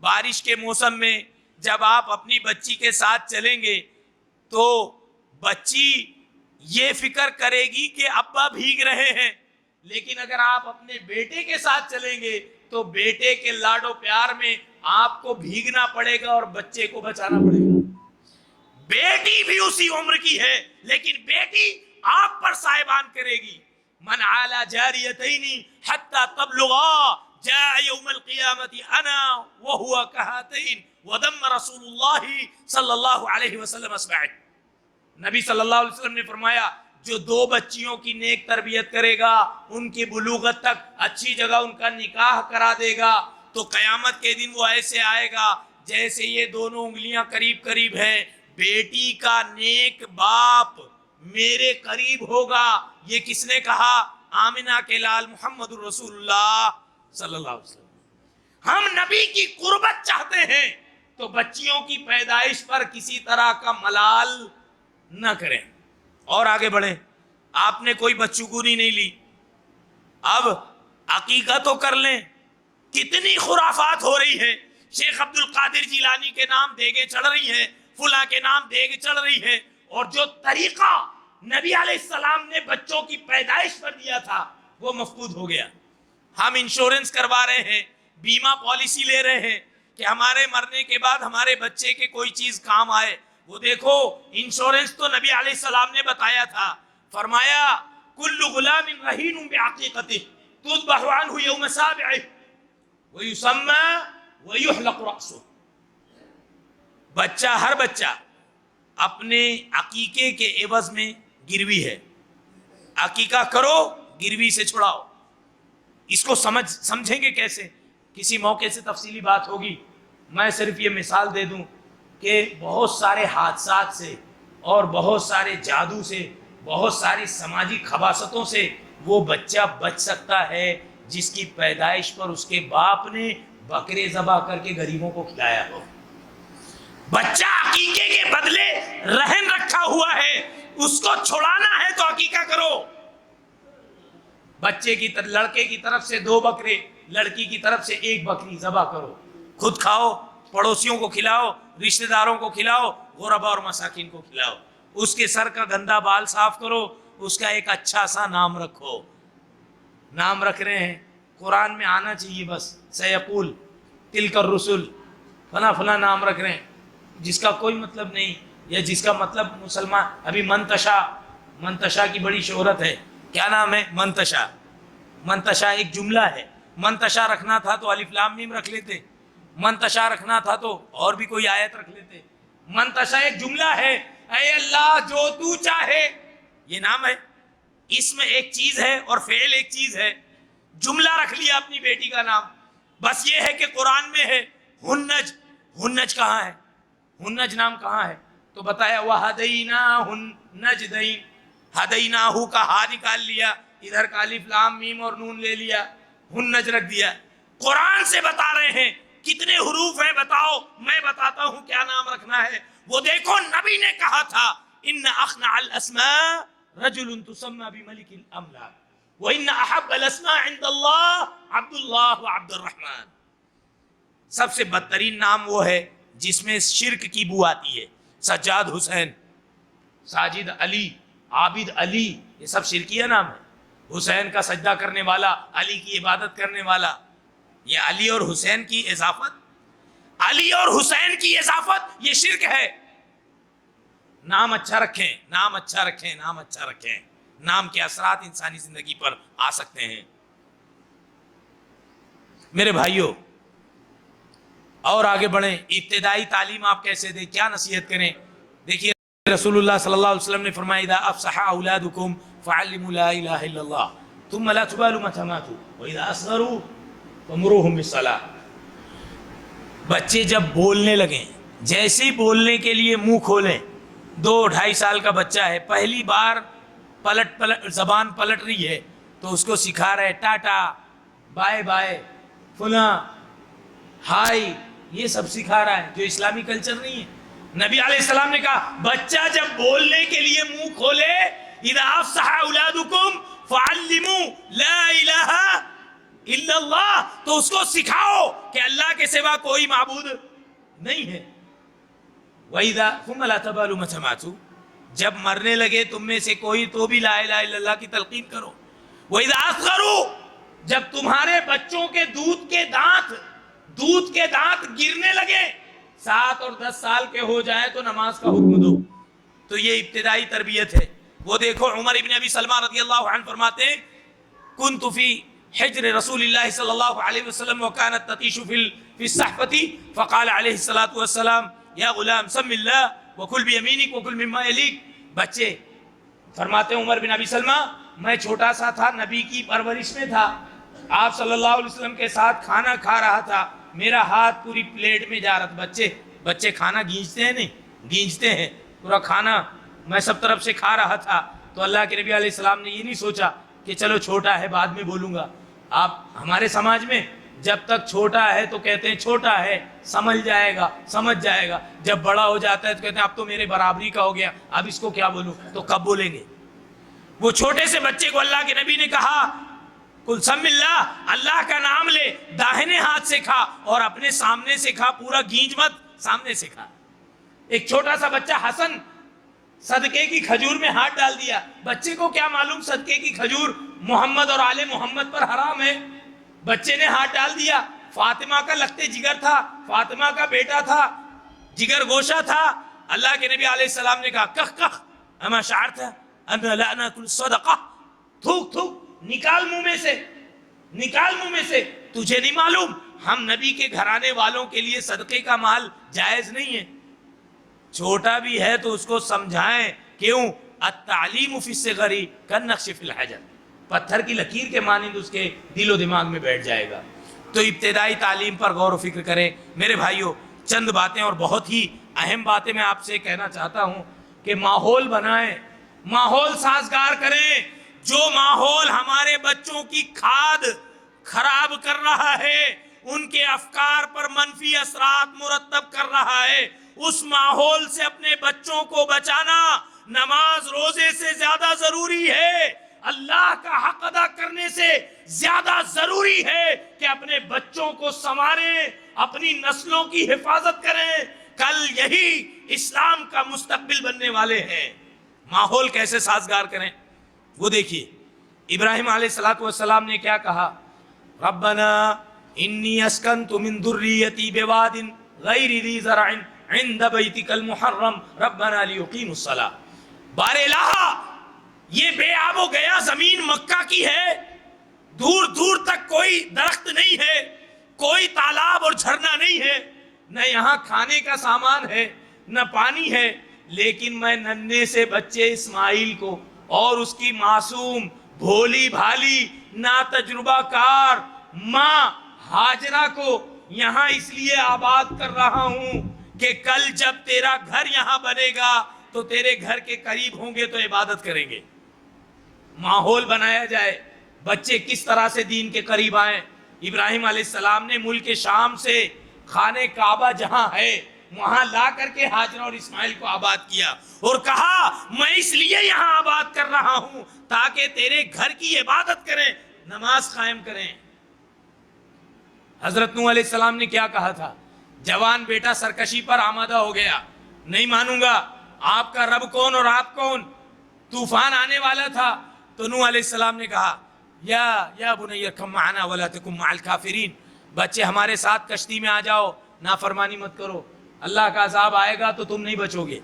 Speaker 2: بارش کے موسم میں جب آپ اپنی بچی کے ساتھ چلیں گے تو بچی یہ فکر کرے گی کہ ابا بھیگ رہے ہیں، لیکن اگر آپ اپنے بیٹے کے ساتھ چلیں گے تو بیٹے کے لاڈ و پیار میں آپ کو بھیگنا پڑے گا اور بچے کو بچانا پڑے گا. بیٹی بھی اسی عمر کی ہے لیکن بیٹی آپ پر سائبان کرے گی. من عالی جاریتین حتی تبلغا جاء یوم القیامت انا وہو کہاتین ودم رسول اللہ صلی اللہ علیہ وسلم اسمعین. نبی صلی اللہ علیہ وسلم نے فرمایا جو 2 بچیوں کی نیک تربیت کرے گا، ان کی بلوغت تک اچھی جگہ ان کا نکاح کرا دے گا تو قیامت کے دن وہ ایسے آئے گا جیسے یہ دونوں انگلیاں قریب قریب ہیں. بیٹی کا نیک باپ میرے قریب ہوگا. یہ کس نے کہا؟ آمنہ کے لال محمد الرسول اللہ صلی اللہ علیہ وسلم. ہم نبی کی قربت چاہتے ہیں تو بچیوں کی پیدائش پر کسی طرح کا ملال نہ کریں اور آگے بڑھیں. آپ نے کوئی بچگونی نہیں لی، اب عقیقہ تو کر لیں. کتنی خرافات ہو رہی ہے. شیخ عبد القادر جیلانی کے نام دیگیں چڑھ رہی ہیں، فلاں کے نام دیگ چڑھ رہی ہے، اور جو طریقہ نبی علیہ السلام نے بچوں کی پیدائش پر دیا تھا وہ مفقود ہو گیا. ہم انشورنس کروا رہے ہیں، بیمہ پالیسی لے رہے ہیں کہ ہمارے مرنے کے بعد ہمارے بچے کے کوئی چیز کام آئے. وہ دیکھو انشورنس تو نبی علیہ السلام نے بتایا تھا، فرمایا کل غلام رہین بعقیقتہ تذبح عنہ یوم سابعہ ویسمى ویحلق رأسہ. بچہ، ہر بچہ اپنے عقیقے کے عوض میں گروی ہے. عقیقہ کرو، گروی سے چھڑاؤ. اس کو سمجھیں گے کیسے؟ کسی موقع سے تفصیلی بات ہوگی. میں صرف یہ مثال دے دوں کہ بہت سارے حادثات سے اور بہت سارے جادو سے، بہت ساری سماجی خباثتوں سے وہ بچہ بچ سکتا ہے جس کی پیدائش پر اس کے باپ نے بکرے ذبح کر کے غریبوں کو کھلایا ہو. بچہ عقیقے کے بدلے رہن رکھا ہوا ہے، اس کو چھڑانا ہے تو عقیقہ کرو. بچے کی لڑکے کی طرف سے 2 بکرے، لڑکی کی طرف سے 1 بکری ذبح کرو. خود کھاؤ، پڑوسیوں کو کھلاؤ، رشتہ داروں کو کھلاؤ، غربا اور مساکین کو کھلاؤ. اس کے سر کا گندا بال صاف کرو، اس کا ایک اچھا سا نام رکھو. نام رکھ رہے ہیں، قرآن میں آنا چاہیے بس. سیقول تلک الرسل، فلاں فلاں نام رکھ رہے ہیں جس کا کوئی مطلب نہیں، یا جس کا مطلب مسلمان ابھی منتشا کی بڑی شہرت ہے. کیا نام ہے؟ منتشا. منتشا ایک جملہ ہے. منتشا رکھنا تھا تو الف لام میم رکھ لیتے، منتشا رکھنا تھا تو اور بھی کوئی آیت رکھ لیتے. منتشا ایک جملہ ہے، اے اللہ جو تو چاہے، یہ نام ہے. اسم ایک چیز ہے اور فعل ایک چیز ہے. جملہ رکھ لیا اپنی بیٹی کا نام. بس یہ ہے کہ قرآن میں ہے ہنج. ہنج کہاں ہے؟ ہنج نام کہاں ہے؟ تو بتایا وَهَدَيْنَاهُ النَّجْدَيْنِ. ہدیناہو کا ہا نکال لیا، ادھر کا الف لام میم اور نون لے لیا، ہنج رکھ دیا. قرآن سے بتا رہے ہیں کتنے حروف ہیں بتاؤ، میں بتاتا ہوں کیا نام رکھنا ہے. وہ دیکھو نبی نے کہا تھا ان اخنع الاسماء رجل تسمى بملك الاملاک وان احب الاسماء عند اللہ عبد اللہ وعبد الرحمن. سب سے بدترین نام وہ ہے جس میں شرک کی بو آتی ہے. سجاد حسین، ساجد علی، عابد علی، یہ سب شرکیہ نام ہے. حسین کا سجدہ کرنے والا، علی کی عبادت کرنے والا، یہ علی اور حسین کی اضافت، علی اور حسین کی اضافت یہ شرک ہے. نام اچھا رکھیں، نام اچھا رکھیں، نام اچھا رکھیں. نام کے اثرات انسانی زندگی پر آ سکتے ہیں. میرے بھائیوں، اور آگے بڑھیں. ابتدائی تعلیم آپ کیسے دیں، کیا نصیحت کریں؟ دیکھیے رسول اللہ صلی اللہ علیہ وسلم نے فرمایا اذا افصح اولادکم فعلموا لا الہ الا اللہ ثم لا تبالوا متى ماتوا واذا اصغروا فمروهم بالصلاۃ. بچے جب بولنے لگیں، جیسے ہی بولنے کے لیے منہ کھولیں، 2-2.5 سال کا بچہ ہے، پہلی بار زبان پلٹ رہی ہے تو اس کو سکھا رہے ٹاٹا، بائے بائے، فلاں، ہائی، یہ سب سکھا رہا ہے جو اسلامی کلچر نہیں ہے. نبی علیہ السلام نے کہا بچہ جب بولنے کے لیے منہ کھولے اذا افصح اولادکم فعلموا لا الہ الا اللہ، تو اس کو سکھاؤ کہ اللہ کے سوا کوئی معبود نہیں ہے. وَإِذَا ثُمَّ لَا تَبَالُوا مَتَى مَاتُوا، جب مرنے لگے تم میں سے کوئی تو بھی لا الہ الا اللہ کی تلقین کرو. وَإِذَا أَصْغَرُوا، جب تمہارے بچوں کے دودھ کے دانت گرنے لگے، 7 اور 10 سال کے ہو جائے تو نماز کا حکم دو. تو یہ ابتدائی تربیت ہے. وہ دیکھو عمر ابن ابی سلمہ رضی اللہ عنہ فرماتے ہیں كنت في حجر رسول اللہ صلی اللہ علیہ وسلم وكانت تطیش في الصحفة فقال علیہ الصلاة والسلام یا غلام سم اللہ وکل بیمینک وکل مما یلیک. بچے فرماتے ہیں عمر بن ابی سلمہ میں چھوٹا سا تھا، نبی کی پرورش میں تھا، آپ صلی اللہ علیہ وسلم کے ساتھ کھانا کھا رہا تھا، میرا ہاتھ پوری پلیٹ میں جا رہا تھا. بچے کھانا گینجتے ہیں، نہیں گینجتے ہیں، پورا کھانا میں سب طرف سے کھا رہا تھا. تو اللہ کے نبی علیہ السلام نے یہ نہیں سوچا کہ چلو چھوٹا ہے بعد میں بولوں گا. آپ ہمارے سماج میں جب تک چھوٹا ہے تو کہتے ہیں چھوٹا ہے سمجھ جائے گا، جب بڑا ہو جاتا ہے تو کہتے ہیں اب تو میرے برابری کا ہو گیا، اب اس کو کیا بولوں. تو کب بولیں گے؟ وہ چھوٹے سے بچے کو اللہ کے نبی نے کہا کل سم اللہ، اللہ کا نام لے، داہنے ہاتھ سے کھا اور اپنے سامنے سے کھا، پورا گینج مت، سامنے سے کھا. ایک چھوٹا سا بچہ حسن صدقے کی کھجور میں ہاتھ ڈال دیا. بچے کو کیا معلوم صدقے کی کھجور محمد اور آل محمد پر حرام ہے. بچے نے ہاتھ ڈال دیا. فاطمہ کا لخت جگر تھا، فاطمہ کا بیٹا تھا، جگر گوشہ تھا، اللہ کے نبی علیہ السلام نے کہا کخ کخ اما شعرت ان لا ناکل صدقہ، تھوک تھوک، نکال منہ میں سے، نکال منہ میں سے، تجھے نہیں معلوم ہم نبی کے گھرانے والوں کے لیے صدقے کا مال جائز نہیں ہے؟ چھوٹا بھی ہے تو اس کو سمجھائیں، کیوں؟ التعلیم فی الصغر کالنقش فی الحجر، پتھر کی لکیر کے مانند اس کے دل و دماغ میں بیٹھ جائے گا۔ تو ابتدائی تعلیم پر غور و فکر کریں میرے بھائیوں۔ چند باتیں اور بہت ہی اہم باتیں میں آپ سے کہنا چاہتا ہوں کہ ماحول بنائیں، ماحول سازگار کریں۔ جو ماحول ہمارے بچوں کی کھاد خراب کر رہا ہے، ان کے افکار پر منفی اثرات مرتب کر رہا ہے، اس ماحول سے اپنے بچوں کو بچانا نماز روزے سے زیادہ ضروری ہے، اللہ کا حق ادا کرنے سے زیادہ ضروری ہے کہ اپنے بچوں کو سنواریں، اپنی نسلوں کی حفاظت کریں۔ کل یہی اسلام کا مستقبل بننے والے ہیں۔ ماحول کیسے سازگار کریں وہ دیکھیے۔ ابراہیم علیہ السلام نے کیا کہا؟ ربنا انی اسکنت من ذریتی بواد غیر ذی زرع عند بیتک المحرم ربنا لیقیموا الصلاۃ۔ بار الہ، یہ بے آب و گیا زمین مکہ کی ہے، دور دور تک کوئی درخت نہیں ہے، کوئی تالاب اور جھرنا نہیں ہے، نہ یہاں کھانے کا سامان ہے نہ پانی ہے، لیکن میں ننھے سے بچے اسماعیل کو اور اس کی معصوم بھولی بھالی نا تجربہ کار ماں ہاجرہ کو یہاں اس لیے آباد کر رہا ہوں کہ کل جب تیرا گھر یہاں بنے گا تو تیرے گھر کے قریب ہوں گے تو عبادت کریں گے۔ ماحول بنایا جائے، بچے کس طرح سے دین کے قریب آئیں۔ ابراہیم علیہ السلام نے ملک شام سے خانہ کعبہ جہاں ہے وہاں لا کر کے ہاجرہ اور اسماعیل کو آباد کیا اور کہا میں اس لیے یہاں آباد کر رہا ہوں تاکہ تیرے گھر کی عبادت کریں، نماز قائم کریں۔ حضرت نوح علیہ السلام نے کیا کہا تھا؟ جوان بیٹا سرکشی پر آمادہ ہو گیا، نہیں مانوں گا، آپ کا رب کون اور آپ کون؟ طوفان آنے والا تھا تو نوح علیہ السلام نے کہا یا بنی ارکب معنا ولا تکن مع الکافرین، بچے ہمارے ساتھ کشتی میں آ جاؤ، نافرمانی مت کرو، اللہ کا عذاب آئے گا تو تم نہیں بچو گے۔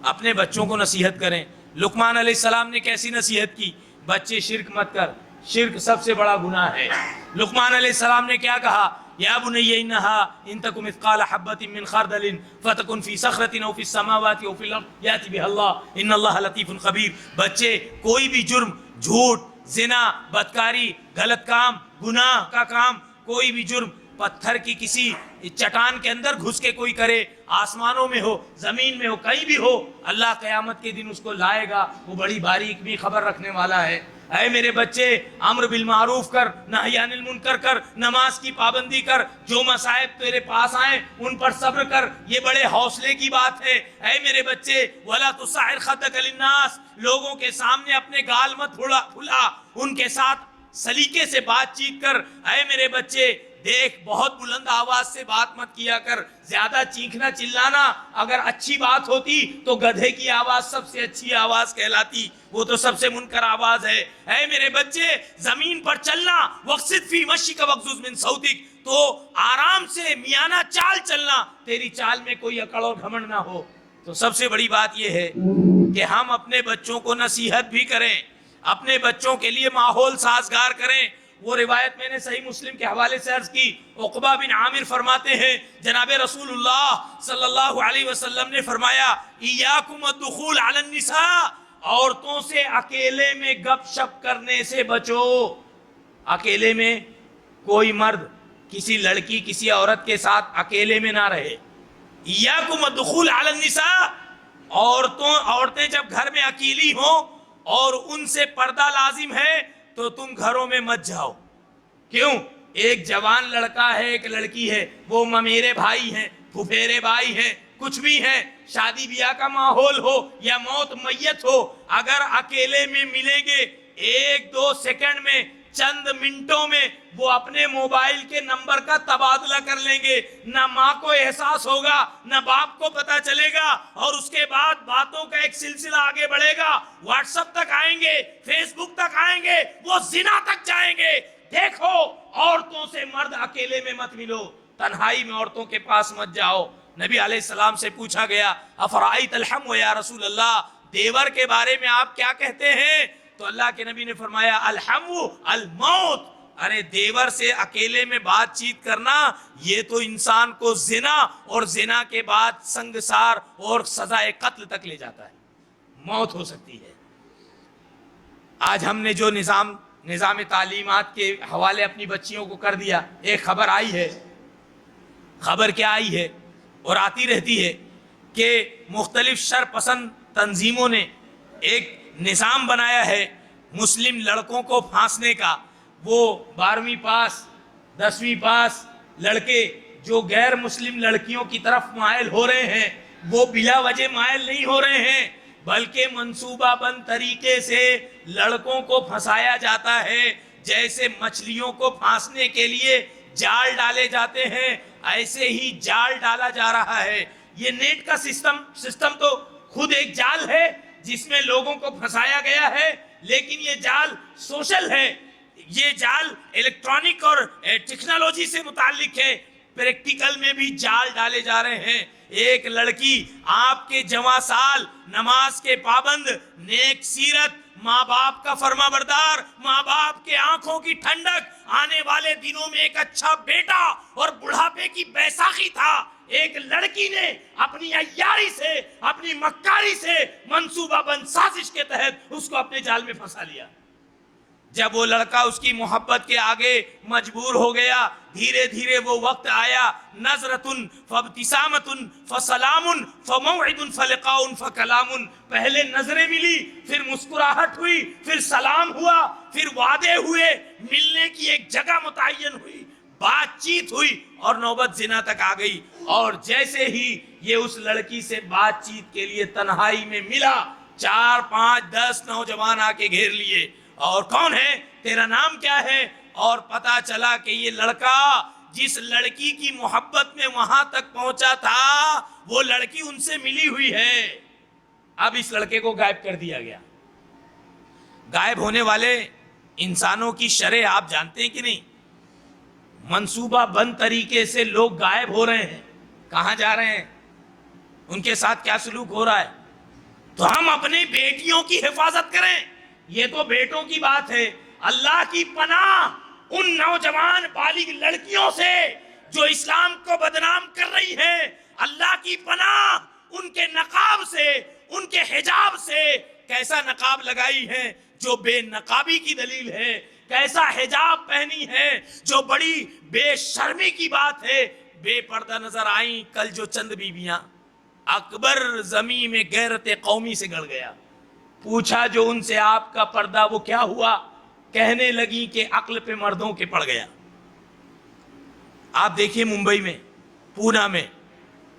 Speaker 2: اپنے بچوں کو نصیحت کریں۔ لقمان علیہ السلام نے کیسی نصیحت کی؟ بچے شرک مت کر، شرک سب سے بڑا گناہ ہے۔ لقمان علیہ السلام نے کیا کہا؟ یا بنی انہا ان تک مثقال حبۃ من خردل فتکن فی صخرۃ او فی السماوات او فی الارض یأتی بها اللہ ان اللہ لطیف خبیر۔ بچے کوئی بھی جرم، جھوٹ، زنا، بدکاری، غلط کام، گناہ کا کام، کوئی بھی جرم پتھر کی کسی چٹان کے اندر گھس کے کوئی کرے، آسمانوں میں ہو زمین میں ہو کہیں بھی ہو، اللہ قیامت کے دن اس کو لائے گا، وہ بڑی باریک بھی خبر رکھنے والا ہے۔ اے میرے بچے، امر بالمعروف کر، نہی عن المنکر کر، نماز کی پابندی کر، جو مصائب تیرے پاس آئیں ان پر صبر کر، یہ بڑے حوصلے کی بات ہے۔ اے میرے بچے، وَلَا تُصَعِّرْ خَدَّكَ لِلنَّاسِ، لوگوں کے سامنے اپنے گال مت پھلا، ان کے ساتھ سلیقے سے بات چیت کر۔ اے میرے بچے دیکھ، بہت بلند آواز سے بات مت کیا کر، زیادہ چیخنا چلانا اگر اچھی بات ہوتی تو گدھے کی آواز سب سے اچھی آواز کہلاتی، وہ تو سب سے منکر آواز ہے۔ اے میرے بچے، زمین پر چلنا، وَاقْصِدْ فِي مَشْيِكَ وَاغْضُضْ مِنْ صَوْتِكَ، تو آرام سے میانہ چال چلنا، تیری چال میں کوئی اکڑ اور گھمنڈ نہ ہو۔ تو سب سے بڑی بات یہ ہے کہ ہم اپنے بچوں کو نصیحت بھی کریں، اپنے بچوں کے لیے ماحول سازگار کریں۔ وہ روایت میں نے صحیح مسلم کے حوالے سے عرض کی، عقبہ بن عامر فرماتے ہیں جناب رسول اللہ صلی اللہ علیہ وسلم نے فرمایا ایاکم الدخول علی النساء، عورتوں سے اکیلے میں گپ شپ کرنے سے بچو۔ اکیلے میں کوئی مرد کسی لڑکی کسی عورت کے ساتھ اکیلے میں نہ رہے۔ ایاکم الدخول علی النساء، عورتیں جب گھر میں اکیلی ہوں اور ان سے پردہ لازم ہے تو تم گھروں میں مت جاؤ۔ کیوں؟ ایک جوان لڑکا ہے، ایک لڑکی ہے، وہ ممیرے بھائی ہیں، پھپھیرے بھائی ہیں، کچھ بھی ہیں، شادی بیاہ کا ماحول ہو یا موت میت ہو، اگر اکیلے میں ملیں گے ایک دو سیکنڈ میں، چند منٹوں میں وہ اپنے موبائل کے نمبر کا تبادلہ کر لیں گے، نہ ماں کو احساس ہوگا نہ باپ کو پتا چلے گا، اور اس کے بعد باتوں کا ایک سلسلہ آگے بڑھے گا، واٹس ایپ تک آئیں گے، فیس بک تک آئیں گے، وہ زنا تک جائیں گے۔ دیکھو، عورتوں سے مرد اکیلے میں مت ملو، تنہائی میں عورتوں کے پاس مت جاؤ۔ نبی علیہ السلام سے پوچھا گیا افرائیت الحم یا رسول اللہ، دیور کے بارے میں آپ کیا کہتے ہیں؟ تو اللہ کے نبی نے فرمایا الحم الموت، ارے دیور سے اکیلے میں بات چیت کرنا یہ تو انسان کو زنا اور زنا کے بعد سنگسار اور سزائے قتل تک لے جاتا ہے، موت ہو سکتی ہے۔ آج ہم نے جو نظام تعلیمات کے حوالے اپنی بچیوں کو کر دیا، ایک خبر آئی ہے، خبر کیا آئی ہے اور آتی رہتی ہے کہ مختلف شر پسند تنظیموں نے ایک نظام بنایا ہے مسلم لڑکوں کو پھانسنے کا۔ وہ 12ویں پاس 10ویں پاس لڑکے جو غیر مسلم لڑکیوں کی طرف مائل ہو رہے ہیں وہ بلا وجہ مائل نہیں ہو رہے ہیں، بلکہ منصوبہ بند طریقے سے لڑکوں کو پھنسایا جاتا ہے، جیسے مچھلیوں کو پھانسنے کے لیے جال ڈالے جاتے ہیں ایسے ہی جال ڈالا جا رہا ہے۔ یہ نیٹ کا سسٹم تو خود ایک جال ہے جس میں لوگوں کو پھنسایا گیا ہے، لیکن یہ جال سوشل ہے، یہ جال الیکٹرانک اور ٹیکنالوجی سے متعلق ہے، پریکٹیکل میں بھی جال ڈالے جا رہے ہیں۔ ایک لڑکی آپ کے جواں سال، نماز کے پابند، نیک سیرت، ماں باپ کا فرما بردار، ماں باپ کے آنکھوں کی ٹھنڈک، آنے والے دنوں میں ایک اچھا بیٹا اور بڑھاپے کی بیساکھی تھا، ایک لڑکی نے اپنی عیاری سے، اپنی مکاری سے، منصوبہ بند سازش کے تحت اس کو اپنے جال میں پھنسا لیا۔ جب وہ لڑکا اس کی محبت کے آگے مجبور ہو گیا، دھیرے دھیرے وہ وقت آیا، نظرتن فابتسامتن فسلام فموعد فلقاء فکلام، پہلے نظریں ملی، پھر مسکراہٹ ہوئی، پھر سلام ہوا، پھر وعدے ہوئے، ملنے کی ایک جگہ متعین ہوئی، بات چیت ہوئی اور نوبت زنا تک آ گئی۔ اور جیسے ہی یہ اس لڑکی سے بات چیت کے لیے تنہائی میں ملا، 4 5 10 نوجوان آ کے گھیر لیے، اور کون ہے، تیرا نام کیا ہے؟ اور پتا چلا کہ یہ لڑکا جس لڑکی کی محبت میں وہاں تک پہنچا تھا وہ لڑکی ان سے ملی ہوئی ہے۔ اب اس لڑکے کو غائب کر دیا گیا۔ غائب ہونے والے انسانوں کی شرح آپ جانتے ہیں کہ نہیں؟ منصوبہ بند طریقے سے لوگ غائب ہو رہے ہیں، کہاں جا رہے ہیں، ان کے ساتھ کیا سلوک ہو رہا ہے۔ تو ہم اپنی بیٹیوں کی حفاظت کریں، یہ تو بیٹوں کی بات ہے، اللہ کی پناہ ان نوجوان بالغ لڑکیوں سے جو اسلام کو بدنام کر رہی ہیں، اللہ کی پناہ ان کے نقاب سے، ان کے حجاب سے۔ کیسا نقاب لگائی ہے جو بے نقابی کی دلیل ہے، کیسا حجاب پہنی ہے جو بڑی بے شرمی کی بات ہے۔ بے پردہ نظر آئیں کل جو چند بیویاں، اکبر زمین میں غیرت قومی سے گڑ گیا، پوچھا جو ان سے آپ کا پردہ وہ کیا ہوا، کہنے لگی کہ عقل پہ مردوں کے پڑ گیا۔ آپ دیکھیے ممبئی میں، پونا میں،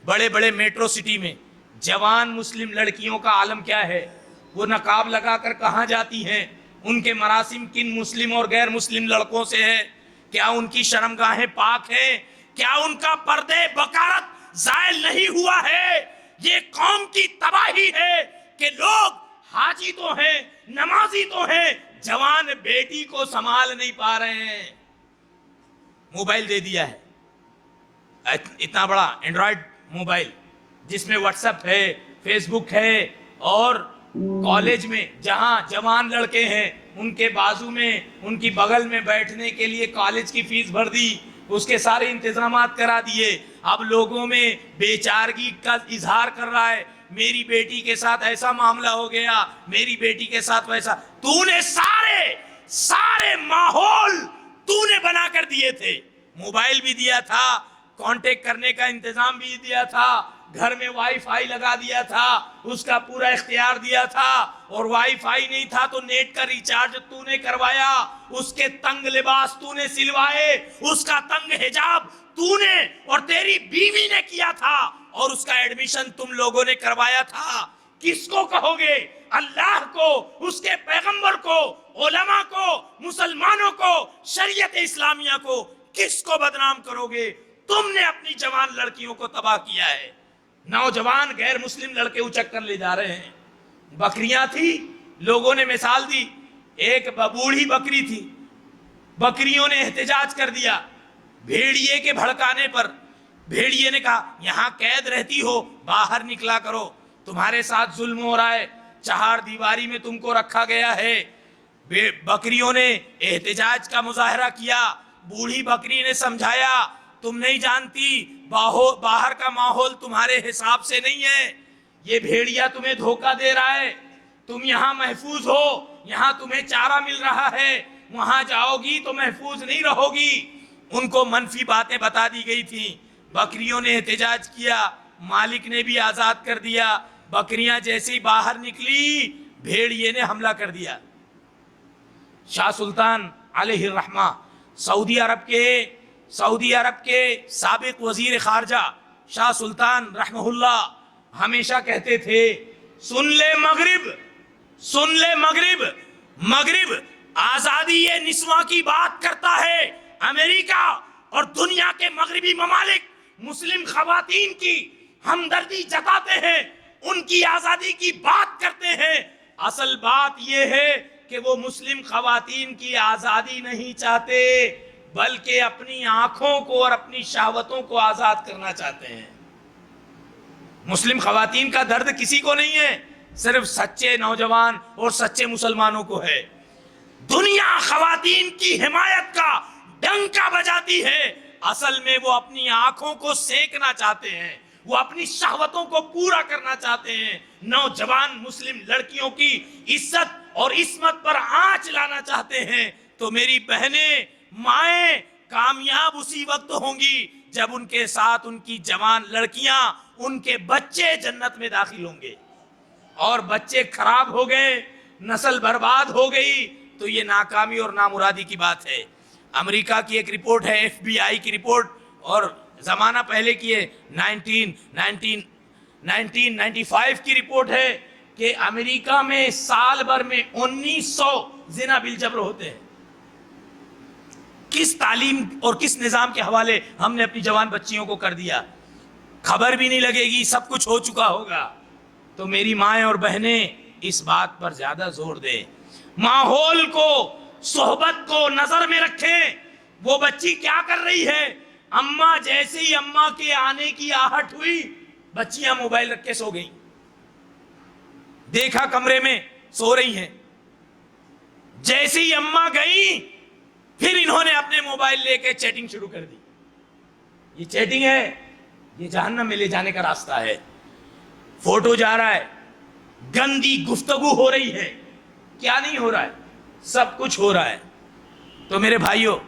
Speaker 2: بڑے بڑے میٹرو سٹی میں جوان مسلم لڑکیوں کا عالم کیا ہے، وہ نقاب لگا کر کہاں جاتی ہیں، ان کے مراسم کن مسلم اور غیر مسلم لڑکوں سے ہے، کیا ان کی شرمگاہیں پاک ہیں، کیا ان کا پردے بکارت زائل نہیں ہوا ہے۔ یہ قوم کی تباہی ہے کہ لوگ حاجی تو ہیں، نمازی تو ہیں، جوان بیٹی کو سنبھال نہیں پا رہے ہیں۔ موبائل دے دیا ہے، اتنا بڑا اینڈرائیڈ موبائل جس میں واٹس ایپ ہے، فیس بک ہے، اور کالج میں جہاں جوان لڑکے ہیں ان کے بازو میں، ان کی بغل میں بیٹھنے کے لیے کالج کی فیس بھر دی، اس کے سارے انتظامات کرا دیے۔ اب لوگوں میں بے چارگی کا اظہار کر رہا ہے، میری بیٹی کے ساتھ ایسا معاملہ ہو گیا، میری بیٹی کے ساتھ ویسا۔ تو نے سارے ماحول تو نے بنا کر دیے تھے، موبائل بھی دیا تھا، کانٹیکٹ کرنے کا انتظام بھی دیا تھا، گھر میں وائی فائی لگا دیا تھا، اس کا پورا اختیار دیا تھا، اور وائی فائی نہیں تھا تو نیٹ کا ریچارج تو نے کروایا، اس کے تنگ لباس تو نے سلوائے، اس کا تنگ حجاب تو نے اور تیری بیوی نے کیا تھا، اور اس کا ایڈمیشن تم لوگوں نے کروایا تھا۔ کس کو کہو گے؟ اللہ کو، اس کے پیغمبر کو، علماء کو، مسلمانوں کو، شریعت اسلامیہ کو، کس کو بدنام کرو گے؟ تم نے اپنی جوان لڑکیوں کو تباہ کیا ہے۔ نوجوان غیر مسلم لڑکے اچک کر لے جا رہے ہیں۔ بکریاں تھی، لوگوں نے مثال دی، ایک بوڑھی بکری تھی، بکریوں نے احتجاج کر دیا بھیڑیے کے بھڑکانے پر۔ بھیڑیے نے کہا یہاں قید رہتی ہو، باہر نکلا کرو، تمہارے ساتھ ظلم ہو رہا ہے، چہار دیواری میں تم کو رکھا گیا ہے۔ بکریوں نے احتجاج کا مظاہرہ کیا، بوڑھی بکری نے سمجھایا تم نہیں جانتی باہر کا ماحول تمہارے حساب سے نہیں ہے، یہ بھیڑیا تمہیں دھوکہ دے رہا ہے، تم یہاں محفوظ ہو، یہاں تمہیں چارہ مل رہا ہے، وہاں جاؤ گی تو محفوظ نہیں رہو گی۔ ان کو منفی باتیں بتا دی گئی تھیں، بکریوں نے احتجاج کیا، مالک نے بھی آزاد کر دیا، بکریاں جیسے ہی باہر نکلی بھیڑیے نے حملہ کر دیا۔ شاہ سلطان علیہ الرحمہ سعودی عرب کے سابق وزیر خارجہ شاہ سلطان رحمہ اللہ ہمیشہ کہتے تھے سن لے مغرب، مغرب آزادی نسواں کی بات کرتا ہے، امریکہ اور دنیا کے مغربی ممالک مسلم خواتین کی ہمدردی جتاتے ہیں، ان کی آزادی کی بات کرتے ہیں، اصل بات یہ ہے کہ وہ مسلم خواتین کی آزادی نہیں چاہتے بلکہ اپنی آنکھوں کو اور اپنی شہوتوں کو آزاد کرنا چاہتے ہیں۔ مسلم خواتین کا درد کسی کو نہیں ہے، صرف سچے نوجوان اور سچے مسلمانوں کو ہے۔ دنیا خواتین کی حمایت کا ڈنکا بجاتی ہے، اصل میں وہ اپنی آنکھوں کو سینکنا چاہتے ہیں، وہ اپنی شہوتوں کو پورا کرنا چاہتے ہیں، نوجوان مسلم لڑکیوں کی عزت اور عصمت پر آنچ لانا چاہتے ہیں۔ تو میری بہنیں، مائیں کامیاب اسی وقت ہوں گی جب ان کے ساتھ ان کی جوان لڑکیاں، ان کے بچے جنت میں داخل ہوں گے، اور بچے خراب ہو گئے، نسل برباد ہو گئی تو یہ ناکامی اور نامرادی کی بات ہے۔ امریکہ کی ایک رپورٹ ہے، FBI کی رپورٹ، اور زمانہ پہلے کی ہے، 1995 کی رپورٹ ہے کہ امریکہ میں سال بھر میں 1900 زنا بالجبر ہوتے ہیں۔ کس تعلیم اور کس نظام کے حوالے ہم نے اپنی جوان بچیوں کو کر دیا، خبر بھی نہیں لگے گی، سب کچھ ہو چکا ہوگا۔ تو میری مائیں اور بہنیں اس بات پر زیادہ زور دیں، ماحول کو، صحبت کو نظر میں رکھیں، وہ بچی کیا کر رہی ہے۔ اماں جیسے ہی اماں کے آنے کی آہٹ ہوئی، بچیاں موبائل رکھ کے سو گئیں، دیکھا کمرے میں سو رہی ہیں، جیسے ہی اماں گئیں پھر انہوں نے اپنے موبائل لے کے چیٹنگ شروع کر دی۔ یہ چیٹنگ ہے، یہ جہنم میں لے جانے کا راستہ ہے۔ فوٹو جا رہا ہے، گندی گفتگو ہو رہی ہے، کیا نہیں ہو رہا ہے، سب کچھ ہو رہا ہے۔ تو میرے بھائیوں،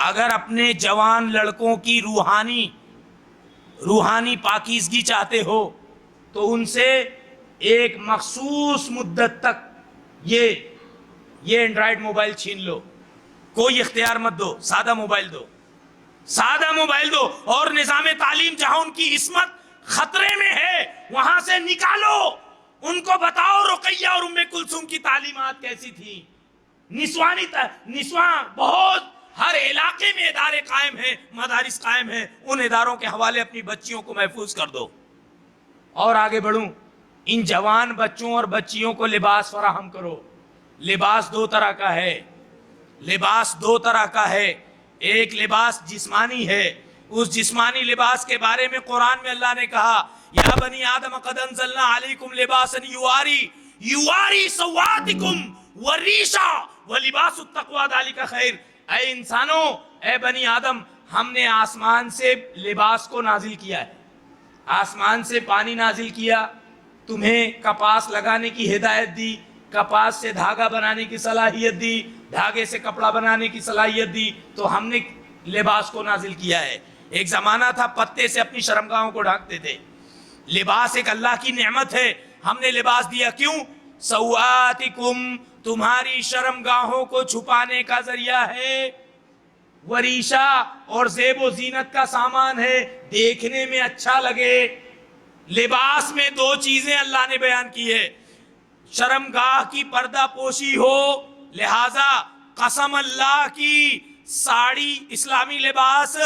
Speaker 2: اگر اپنے جوان لڑکوں کی روحانی پاکیزگی چاہتے ہو تو ان سے ایک مخصوص مدت تک یہ اینڈرائیڈ موبائل چھین لو، کوئی اختیار مت دو، سادہ موبائل دو، اور نظام تعلیم جہاں ان کی عصمت خطرے میں ہے وہاں سے نکالو، ان کو بتاؤ رقیہ اور ام کلثوم کی تعلیمات کیسی تھی۔ نسواں بہت، ہر علاقے میں ادارے قائم ہیں، مدارس قائم ہیں، ان اداروں کے حوالے اپنی بچیوں کو محفوظ کر دو۔ اور آگے بڑھوں، ان جوان بچوں اور بچیوں کو لباس فراہم کرو۔ لباس دو طرح کا ہے، ایک لباس جسمانی ہے، اس جسمانی لباس کے بارے میں قرآن میں اللہ نے کہا یا بنی آدم قد انزلنا علیکم لباسا یواری سواتکم وریشا ولباس التقوی ذالک خیر۔ اے انسانوں، اے بنی آدم، ہم نے آسمان سے لباس کو نازل کیا ہے، آسمان سے پانی نازل کیا، تمہیں کپاس لگانے کی ہدایت دی، کپاس سے دھاگا بنانے کی صلاحیت دی، دھاگے سے کپڑا بنانے کی صلاحیت دی، تو ہم نے لباس کو نازل کیا ہے۔ ایک زمانہ تھا پتے سے اپنی شرمگاہوں کو ڈھانکتے تھے، لباس ایک اللہ کی نعمت ہے، ہم نے لباس دیا، کیوں؟ سوآتکم، تمہاری شرمگاہوں کو چھپانے کا ذریعہ ہے، وریشا، اور زیب و زینت کا سامان ہے، دیکھنے میں اچھا لگے۔ لباس میں دو چیزیں اللہ نے بیان کی ہے، شرمگاہ کی پردہ پوشی ہو، لہذا قسم اللہ کی ساڑی، اسلامی لباس،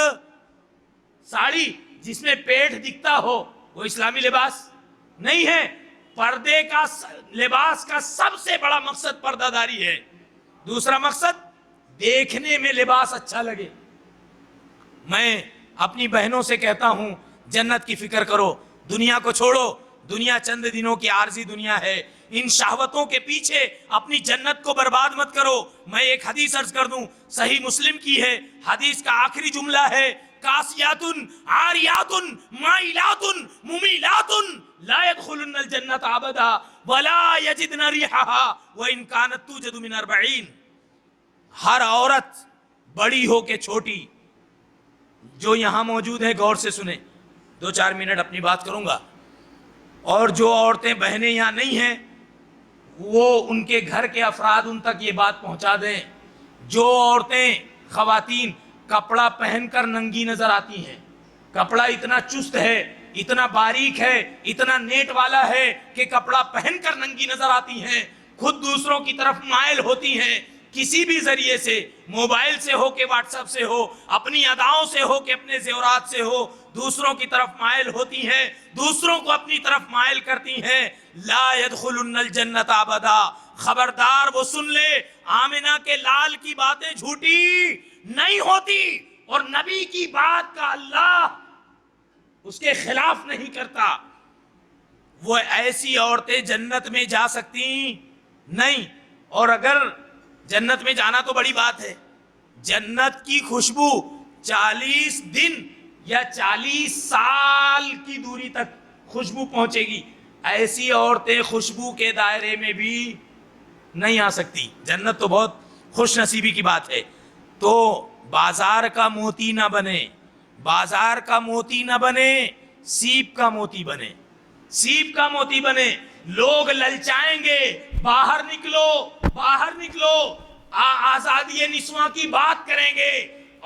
Speaker 2: ساڑی جس میں پیٹ دکھتا ہو وہ اسلامی لباس نہیں ہے۔ پردے کا لباس کا سب سے بڑا مقصد پردہ داری ہے، دوسرا مقصد دیکھنے میں لباس اچھا لگے۔ میں اپنی بہنوں سے کہتا ہوں جنت کی فکر کرو، دنیا کو چھوڑو، دنیا چند دنوں کی عارضی دنیا ہے، ان شہوتوں کے پیچھے اپنی جنت کو برباد مت کرو۔ میں ایک حدیث عرض کر دوں، صحیح مسلم کی ہے، حدیث کا آخری جملہ ہے کاسیات عاریات مائلات ممیلات لا يدخلن الجنت ابدا ولا یجدن ریحها وان كانت توجد من 40۔ ہر عورت بڑی ہو کے چھوٹی جو یہاں موجود ہے غور سے سنیں، 2-4 منٹ اپنی بات کروں گا، اور جو عورتیں بہنیں یہاں نہیں ہیں وہ ان کے گھر کے افراد ان تک یہ بات پہنچا دیں۔ جو عورتیں خواتین کپڑا پہن کر ننگی نظر آتی ہیں، کپڑا اتنا چست ہے، اتنا باریک ہے، اتنا نیٹ والا ہے کہ کپڑا پہن کر ننگی نظر آتی ہیں، خود دوسروں کی طرف مائل ہوتی ہیں، کسی بھی ذریعے سے، موبائل سے ہو کہ واٹس ایپ سے ہو، اپنی اداؤں سے ہو کہ اپنے زیورات سے ہو، دوسروں کی طرف مائل ہوتی ہیں، دوسروں کو اپنی طرف مائل کرتی ہیں، لا يدخلن الجنت ابدا۔ خبردار وہ سن لے، آمنہ کے لال کی باتیں جھوٹی نہیں ہوتی، اور نبی کی بات کا اللہ اس کے خلاف نہیں کرتا۔ وہ ایسی عورتیں جنت میں جا سکتی نہیں، اور اگر جنت میں جانا تو بڑی بات ہے، جنت کی خوشبو 40 دن یا 40 سال کی دوری تک خوشبو پہنچے گی، ایسی عورتیں خوشبو کے دائرے میں بھی نہیں آ سکتی۔ جنت تو بہت خوش نصیبی کی بات ہے۔ تو بازار کا موتی نہ بنے، بازار کا موتی نہ بنے، سیپ کا موتی بنے، سیپ کا موتی بنے۔ لوگ للچائیں گے، باہر نکلو، باہر نکلو، آزادی نسواں کی بات کریں گے،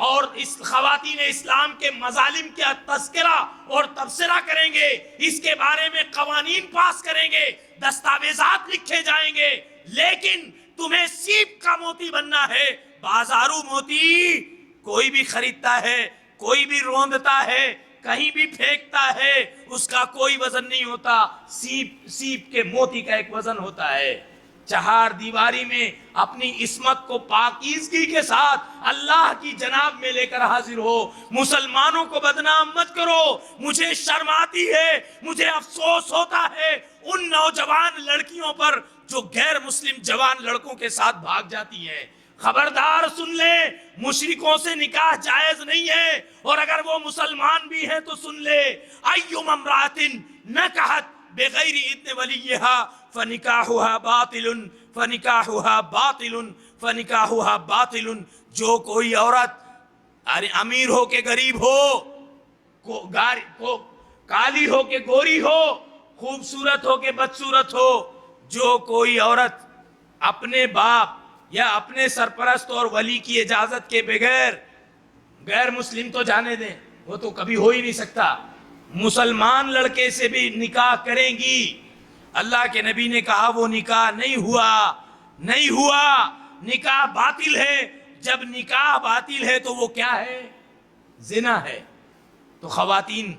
Speaker 2: اور اس خواتین اسلام کے مظالم کا تذکرہ اور تبصرہ کریں گے، اس کے بارے میں قوانین پاس کریں گے، دستاویزات لکھے جائیں گے، لیکن تمہیں سیپ کا موتی بننا ہے۔ بازارو موتی کوئی بھی خریدتا ہے، کوئی بھی روندتا ہے، کہیں بھی پھینکتا ہے، اس کا کوئی وزن نہیں ہوتا۔ سیپ کے موتی کا ایک وزن ہوتا ہے۔ چہار دیواری میں اپنی عصمت کو پاکیزگی کے ساتھ اللہ کی جناب میں لے کر حاضر ہو۔ مسلمانوں کو بدنام مت کرو۔ مجھے شرم آتی ہے، مجھے افسوس ہوتا ہے ان نوجوان لڑکیوں پر جو غیر مسلم جوان لڑکوں کے ساتھ بھاگ جاتی ہیں۔ خبردار سن لے، مشرکوں سے نکاح جائز نہیں ہے، اور اگر وہ مسلمان بھی ہیں تو سن لے، ایّم امرأۃ نکحت بغیر اذن ولیہا فنکاحها باطل فنکاحها باطل فنکاحها باطل۔ جو کوئی عورت امیر ہو کے غریب ہو، کالی ہو کے گوری ہو، خوبصورت ہو کے بدصورت ہو، جو کوئی عورت اپنے باپ یا اپنے سرپرست اور ولی کی اجازت کے بغیر، غیر مسلم تو جانے دیں، وہ تو کبھی ہو ہی نہیں سکتا، مسلمان لڑکے سے بھی نکاح کریں گی، اللہ کے نبی نے کہا وہ نکاح نہیں ہوا، نہیں ہوا، نکاح باطل ہے۔ جب نکاح باطل ہے تو وہ کیا ہے؟ زنا ہے۔ تو خواتین،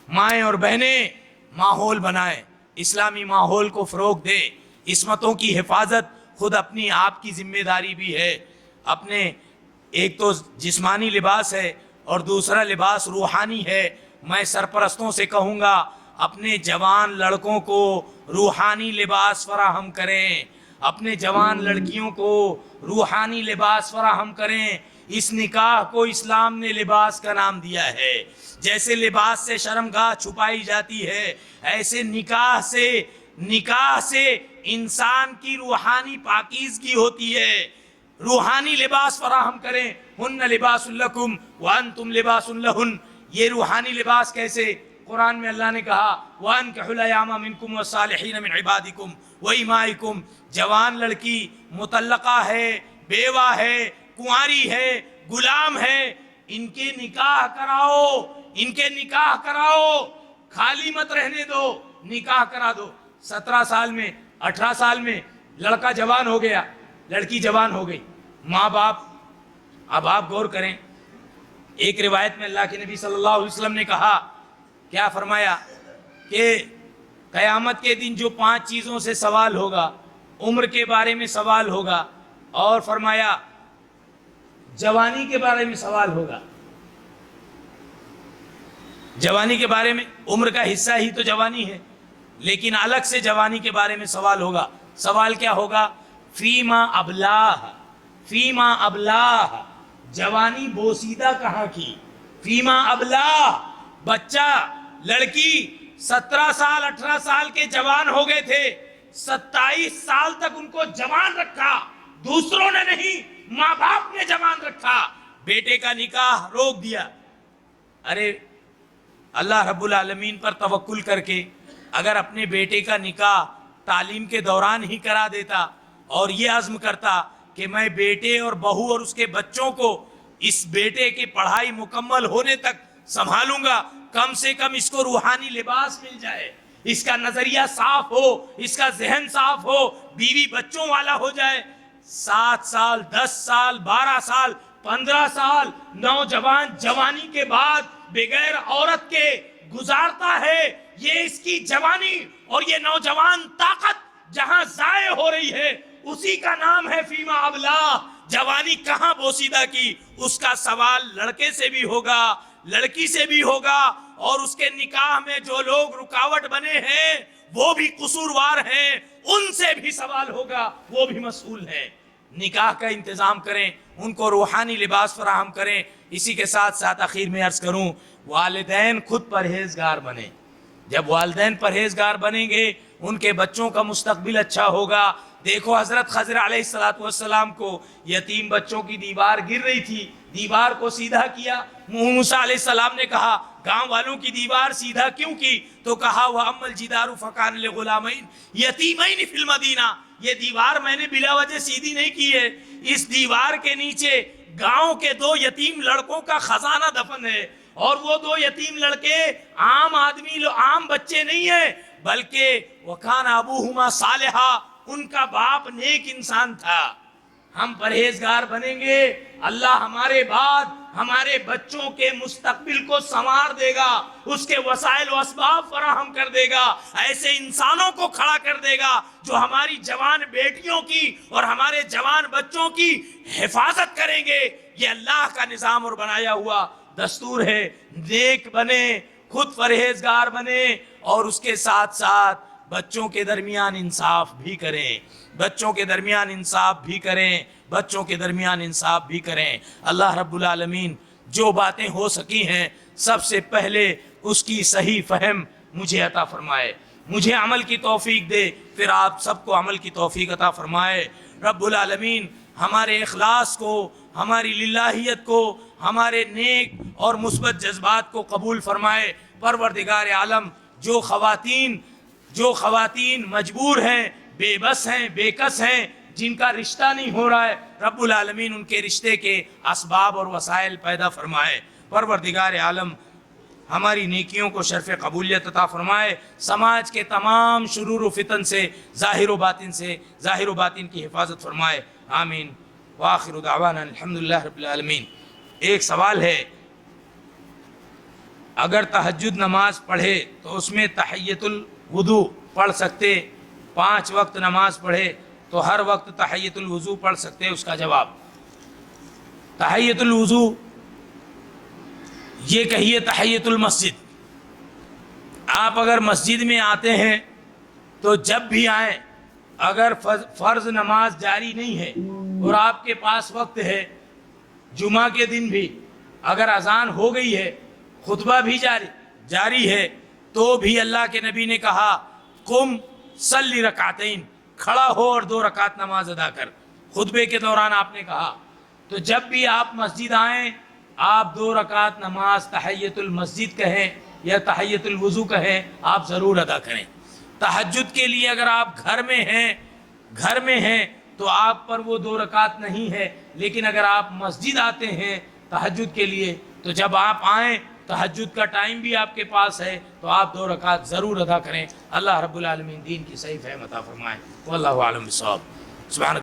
Speaker 2: مائیں اور بہنیں، ماحول بنائیں، اسلامی ماحول کو فروغ دیں، عصمتوں کی حفاظت خود اپنی آپ کی ذمہ داری بھی ہے۔ اپنے ایک تو جسمانی لباس ہے اور دوسرا لباس روحانی ہے۔ میں سرپرستوں سے کہوں گا اپنے جوان لڑکوں کو روحانی لباس فراہم کریں، اپنے جوان لڑکیوں کو روحانی لباس فراہم کریں۔ اس نکاح کو اسلام نے لباس کا نام دیا ہے۔ جیسے لباس سے شرمگاہ چھپائی جاتی ہے، ایسے نکاح سے انسان کی روحانی پاکیزگی ہوتی ہے۔ روحانی لباس فراہم کریں، ہن لباس لکم وانتم لباس لہن۔ یہ روحانی لباس کیسے؟ قرآن میں اللہ نے کہا وانکحوا الایام منکم والصالحین من عبادکم وامائکم۔ جوان لڑکی مطلقہ ہے، بیوہ ہے، کنواری ہے، غلام ہے، ان کے نکاح کراؤ، ان کے نکاح کراؤ، خالی مت رہنے دو، نکاح کرا دو۔ 17 سال میں، 18 سال میں لڑکا جوان ہو گیا، لڑکی جوان ہو گئی، ماں باپ، اب آپ غور کریں، ایک روایت میں اللہ کے نبی صلی اللہ علیہ وسلم نے کہا، کیا فرمایا کہ قیامت کے دن جو 5 چیزوں سے سوال ہوگا، عمر کے بارے میں سوال ہوگا، اور فرمایا جوانی کے بارے میں سوال ہوگا، جوانی کے بارے میں عمر کا حصہ ہی تو جوانی ہے، لیکن الگ سے جوانی کے بارے میں سوال ہوگا۔ سوال کیا ہوگا؟ فیما ابلاہ، فیما ابلاہ، جوانی بوسیدہ کہاں کی؟ فیما ابلاہ، بچہ لڑکی 17 سال 18 سال کے جوان ہو گئے تھے، 27 سال تک ان کو جوان رکھا، دوسروں نے نہیں، ماں باپ نے جوان رکھا، بیٹے کا نکاح روک دیا۔ ارے اللہ رب العالمین پر توکل کر کے اگر اپنے بیٹے کا نکاح تعلیم کے دوران ہی کرا دیتا اور یہ عزم کرتا کہ میں بیٹے اور بہو اور اس کے بچوں کو اس بیٹے کی پڑھائی مکمل ہونے تک سنبھالوں گا، کم سے کم اس کو روحانی لباس مل جائے، اس کا نظریہ صاف ہو، اس کا ذہن صاف ہو، بیوی بچوں والا ہو جائے۔ 7 سال 10 سال 12 سال 15 سال نوجوان جوانی کے بعد بغیر عورت کے گزارتا ہے، یہ اس کی جوانی اور یہ نوجوان طاقت جہاں ضائع ہو رہی ہے، اسی کا نام ہے فیما ابلا۔ جوانی کہاں بوسیدہ کی؟ اس کا سوال لڑکے سے بھی ہوگا، لڑکی سے بھی ہوگا، اور اس کے نکاح میں جو لوگ رکاوٹ بنے ہیں وہ بھی قصوروار ہیں، ان سے بھی سوال ہوگا، وہ بھی مسئول ہیں۔ نکاح کا انتظام کریں، ان کو روحانی لباس فراہم کریں۔ اسی کے ساتھ ساتھ آخر میں عرض کروں، والدین خود پرہیزگار بنیں۔ جب والدین پرہیزگار بنیں گے ان کے بچوں کا مستقبل اچھا ہوگا۔ دیکھو حضرت خضر علیہ السلام کو یتیم بچوں کی دیوار گر رہی تھی، دیوار کو سیدھا کیا۔ موسیٰ علیہ السلام نے کہا گاؤں والوں کی دیوار سیدھا کیوں کی؟ تو کہا وَأَمَّا الْجِدَارُ فَكَانَ لِغُلَامَيْنِ يَتِيمَيْنِ فِي الْمَدِينَةِ، یہ دیوار میں نے بلا وجہ سیدھی نہیں کی ہے، اس دیوار کے نیچے گاؤں کے 2 یتیم لڑکوں کا خزانہ دفن ہے، اور وہ 2 یتیم لڑکے عام آدمی عام بچے نہیں ہیں، بلکہ وَكَانَ أَبُوهُمَا صَالِحًا، ان کا باپ نیک انسان تھا۔ ہم پرہیزگار بنیں گے، اللہ ہمارے بعد ہمارے بچوں کے مستقبل کو سنوار دے گا، اس کے وسائل و اسباب فراہم کر دے گا، ایسے انسانوں کو کھڑا کر دے گا جو ہماری جوان بیٹیوں کی اور ہمارے جوان بچوں کی حفاظت کریں گے۔ یہ اللہ کا نظام اور بنایا ہوا دستور ہے۔ نیک بنے، خود پرہیزگار بنے، اور اس کے ساتھ ساتھ بچوں کے درمیان انصاف بھی کریں، بچوں کے درمیان انصاف بھی کریں، بچوں کے درمیان انصاف بھی کریں۔ اللہ رب العالمین جو باتیں ہو سکی ہیں سب سے پہلے اس کی صحیح فہم مجھے عطا فرمائے، مجھے عمل کی توفیق دے، پھر آپ سب کو عمل کی توفیق عطا فرمائے۔ رب العالمین ہمارے اخلاص کو، ہماری للہیت کو، ہمارے نیک اور مثبت جذبات کو قبول فرمائے۔ پروردگار عالم جو خواتین مجبور ہیں، بے بس ہیں، بے کس ہیں، جن کا رشتہ نہیں ہو رہا ہے، رب العالمین ان کے رشتے کے اسباب اور وسائل پیدا فرمائے۔ پروردگار عالم ہماری نیکیوں کو شرف قبولیت عطا فرمائے، سماج کے تمام شرور و فتن سے ظاہر و باطن کی حفاظت فرمائے، آمین۔ وآخر دعوانا الحمدللہ رب العالمین۔ ایک سوال ہے، اگر تہجد نماز پڑھے تو اس میں تحیۃ الوضو پڑھ سکتے؟ 5 وقت نماز پڑھے تو ہر وقت تحیۃ الوضو پڑھ سکتے؟ اس کا جواب، تحیۃ الوضو یہ کہیے تحیۃ المسجد۔ آپ اگر مسجد میں آتے ہیں تو جب بھی آئیں، اگر فرض نماز جاری نہیں ہے اور آپ کے پاس وقت ہے، جمعہ کے دن بھی اگر اذان ہو گئی ہے، خطبہ بھی جاری ہے، تو بھی اللہ کے نبی نے کہا قم صلی رکعتین، کھڑا ہو اور 2 رکعت نماز ادا کر۔ خطبے کے دوران آپ نے کہا، تو جب بھی آپ مسجد آئیں آپ 2 رکعت نماز تحیۃ المسجد کہیں یا تحیۃ الوضو کہیں، آپ ضرور ادا کریں۔ تہجد کے لیے اگر آپ گھر میں ہیں تو آپ پر وہ 2 رکعت نہیں ہے، لیکن اگر آپ مسجد آتے ہیں تہجد کے لیے تو جب آپ آئیں تہجد کا ٹائم بھی آپ کے پاس ہے تو آپ 2 رکعت ضرور ادا کریں۔ اللہ رب العالمین دین کی صحیح فہم عطا فرمائے۔ واللہ اعلم بالصواب۔ سبحان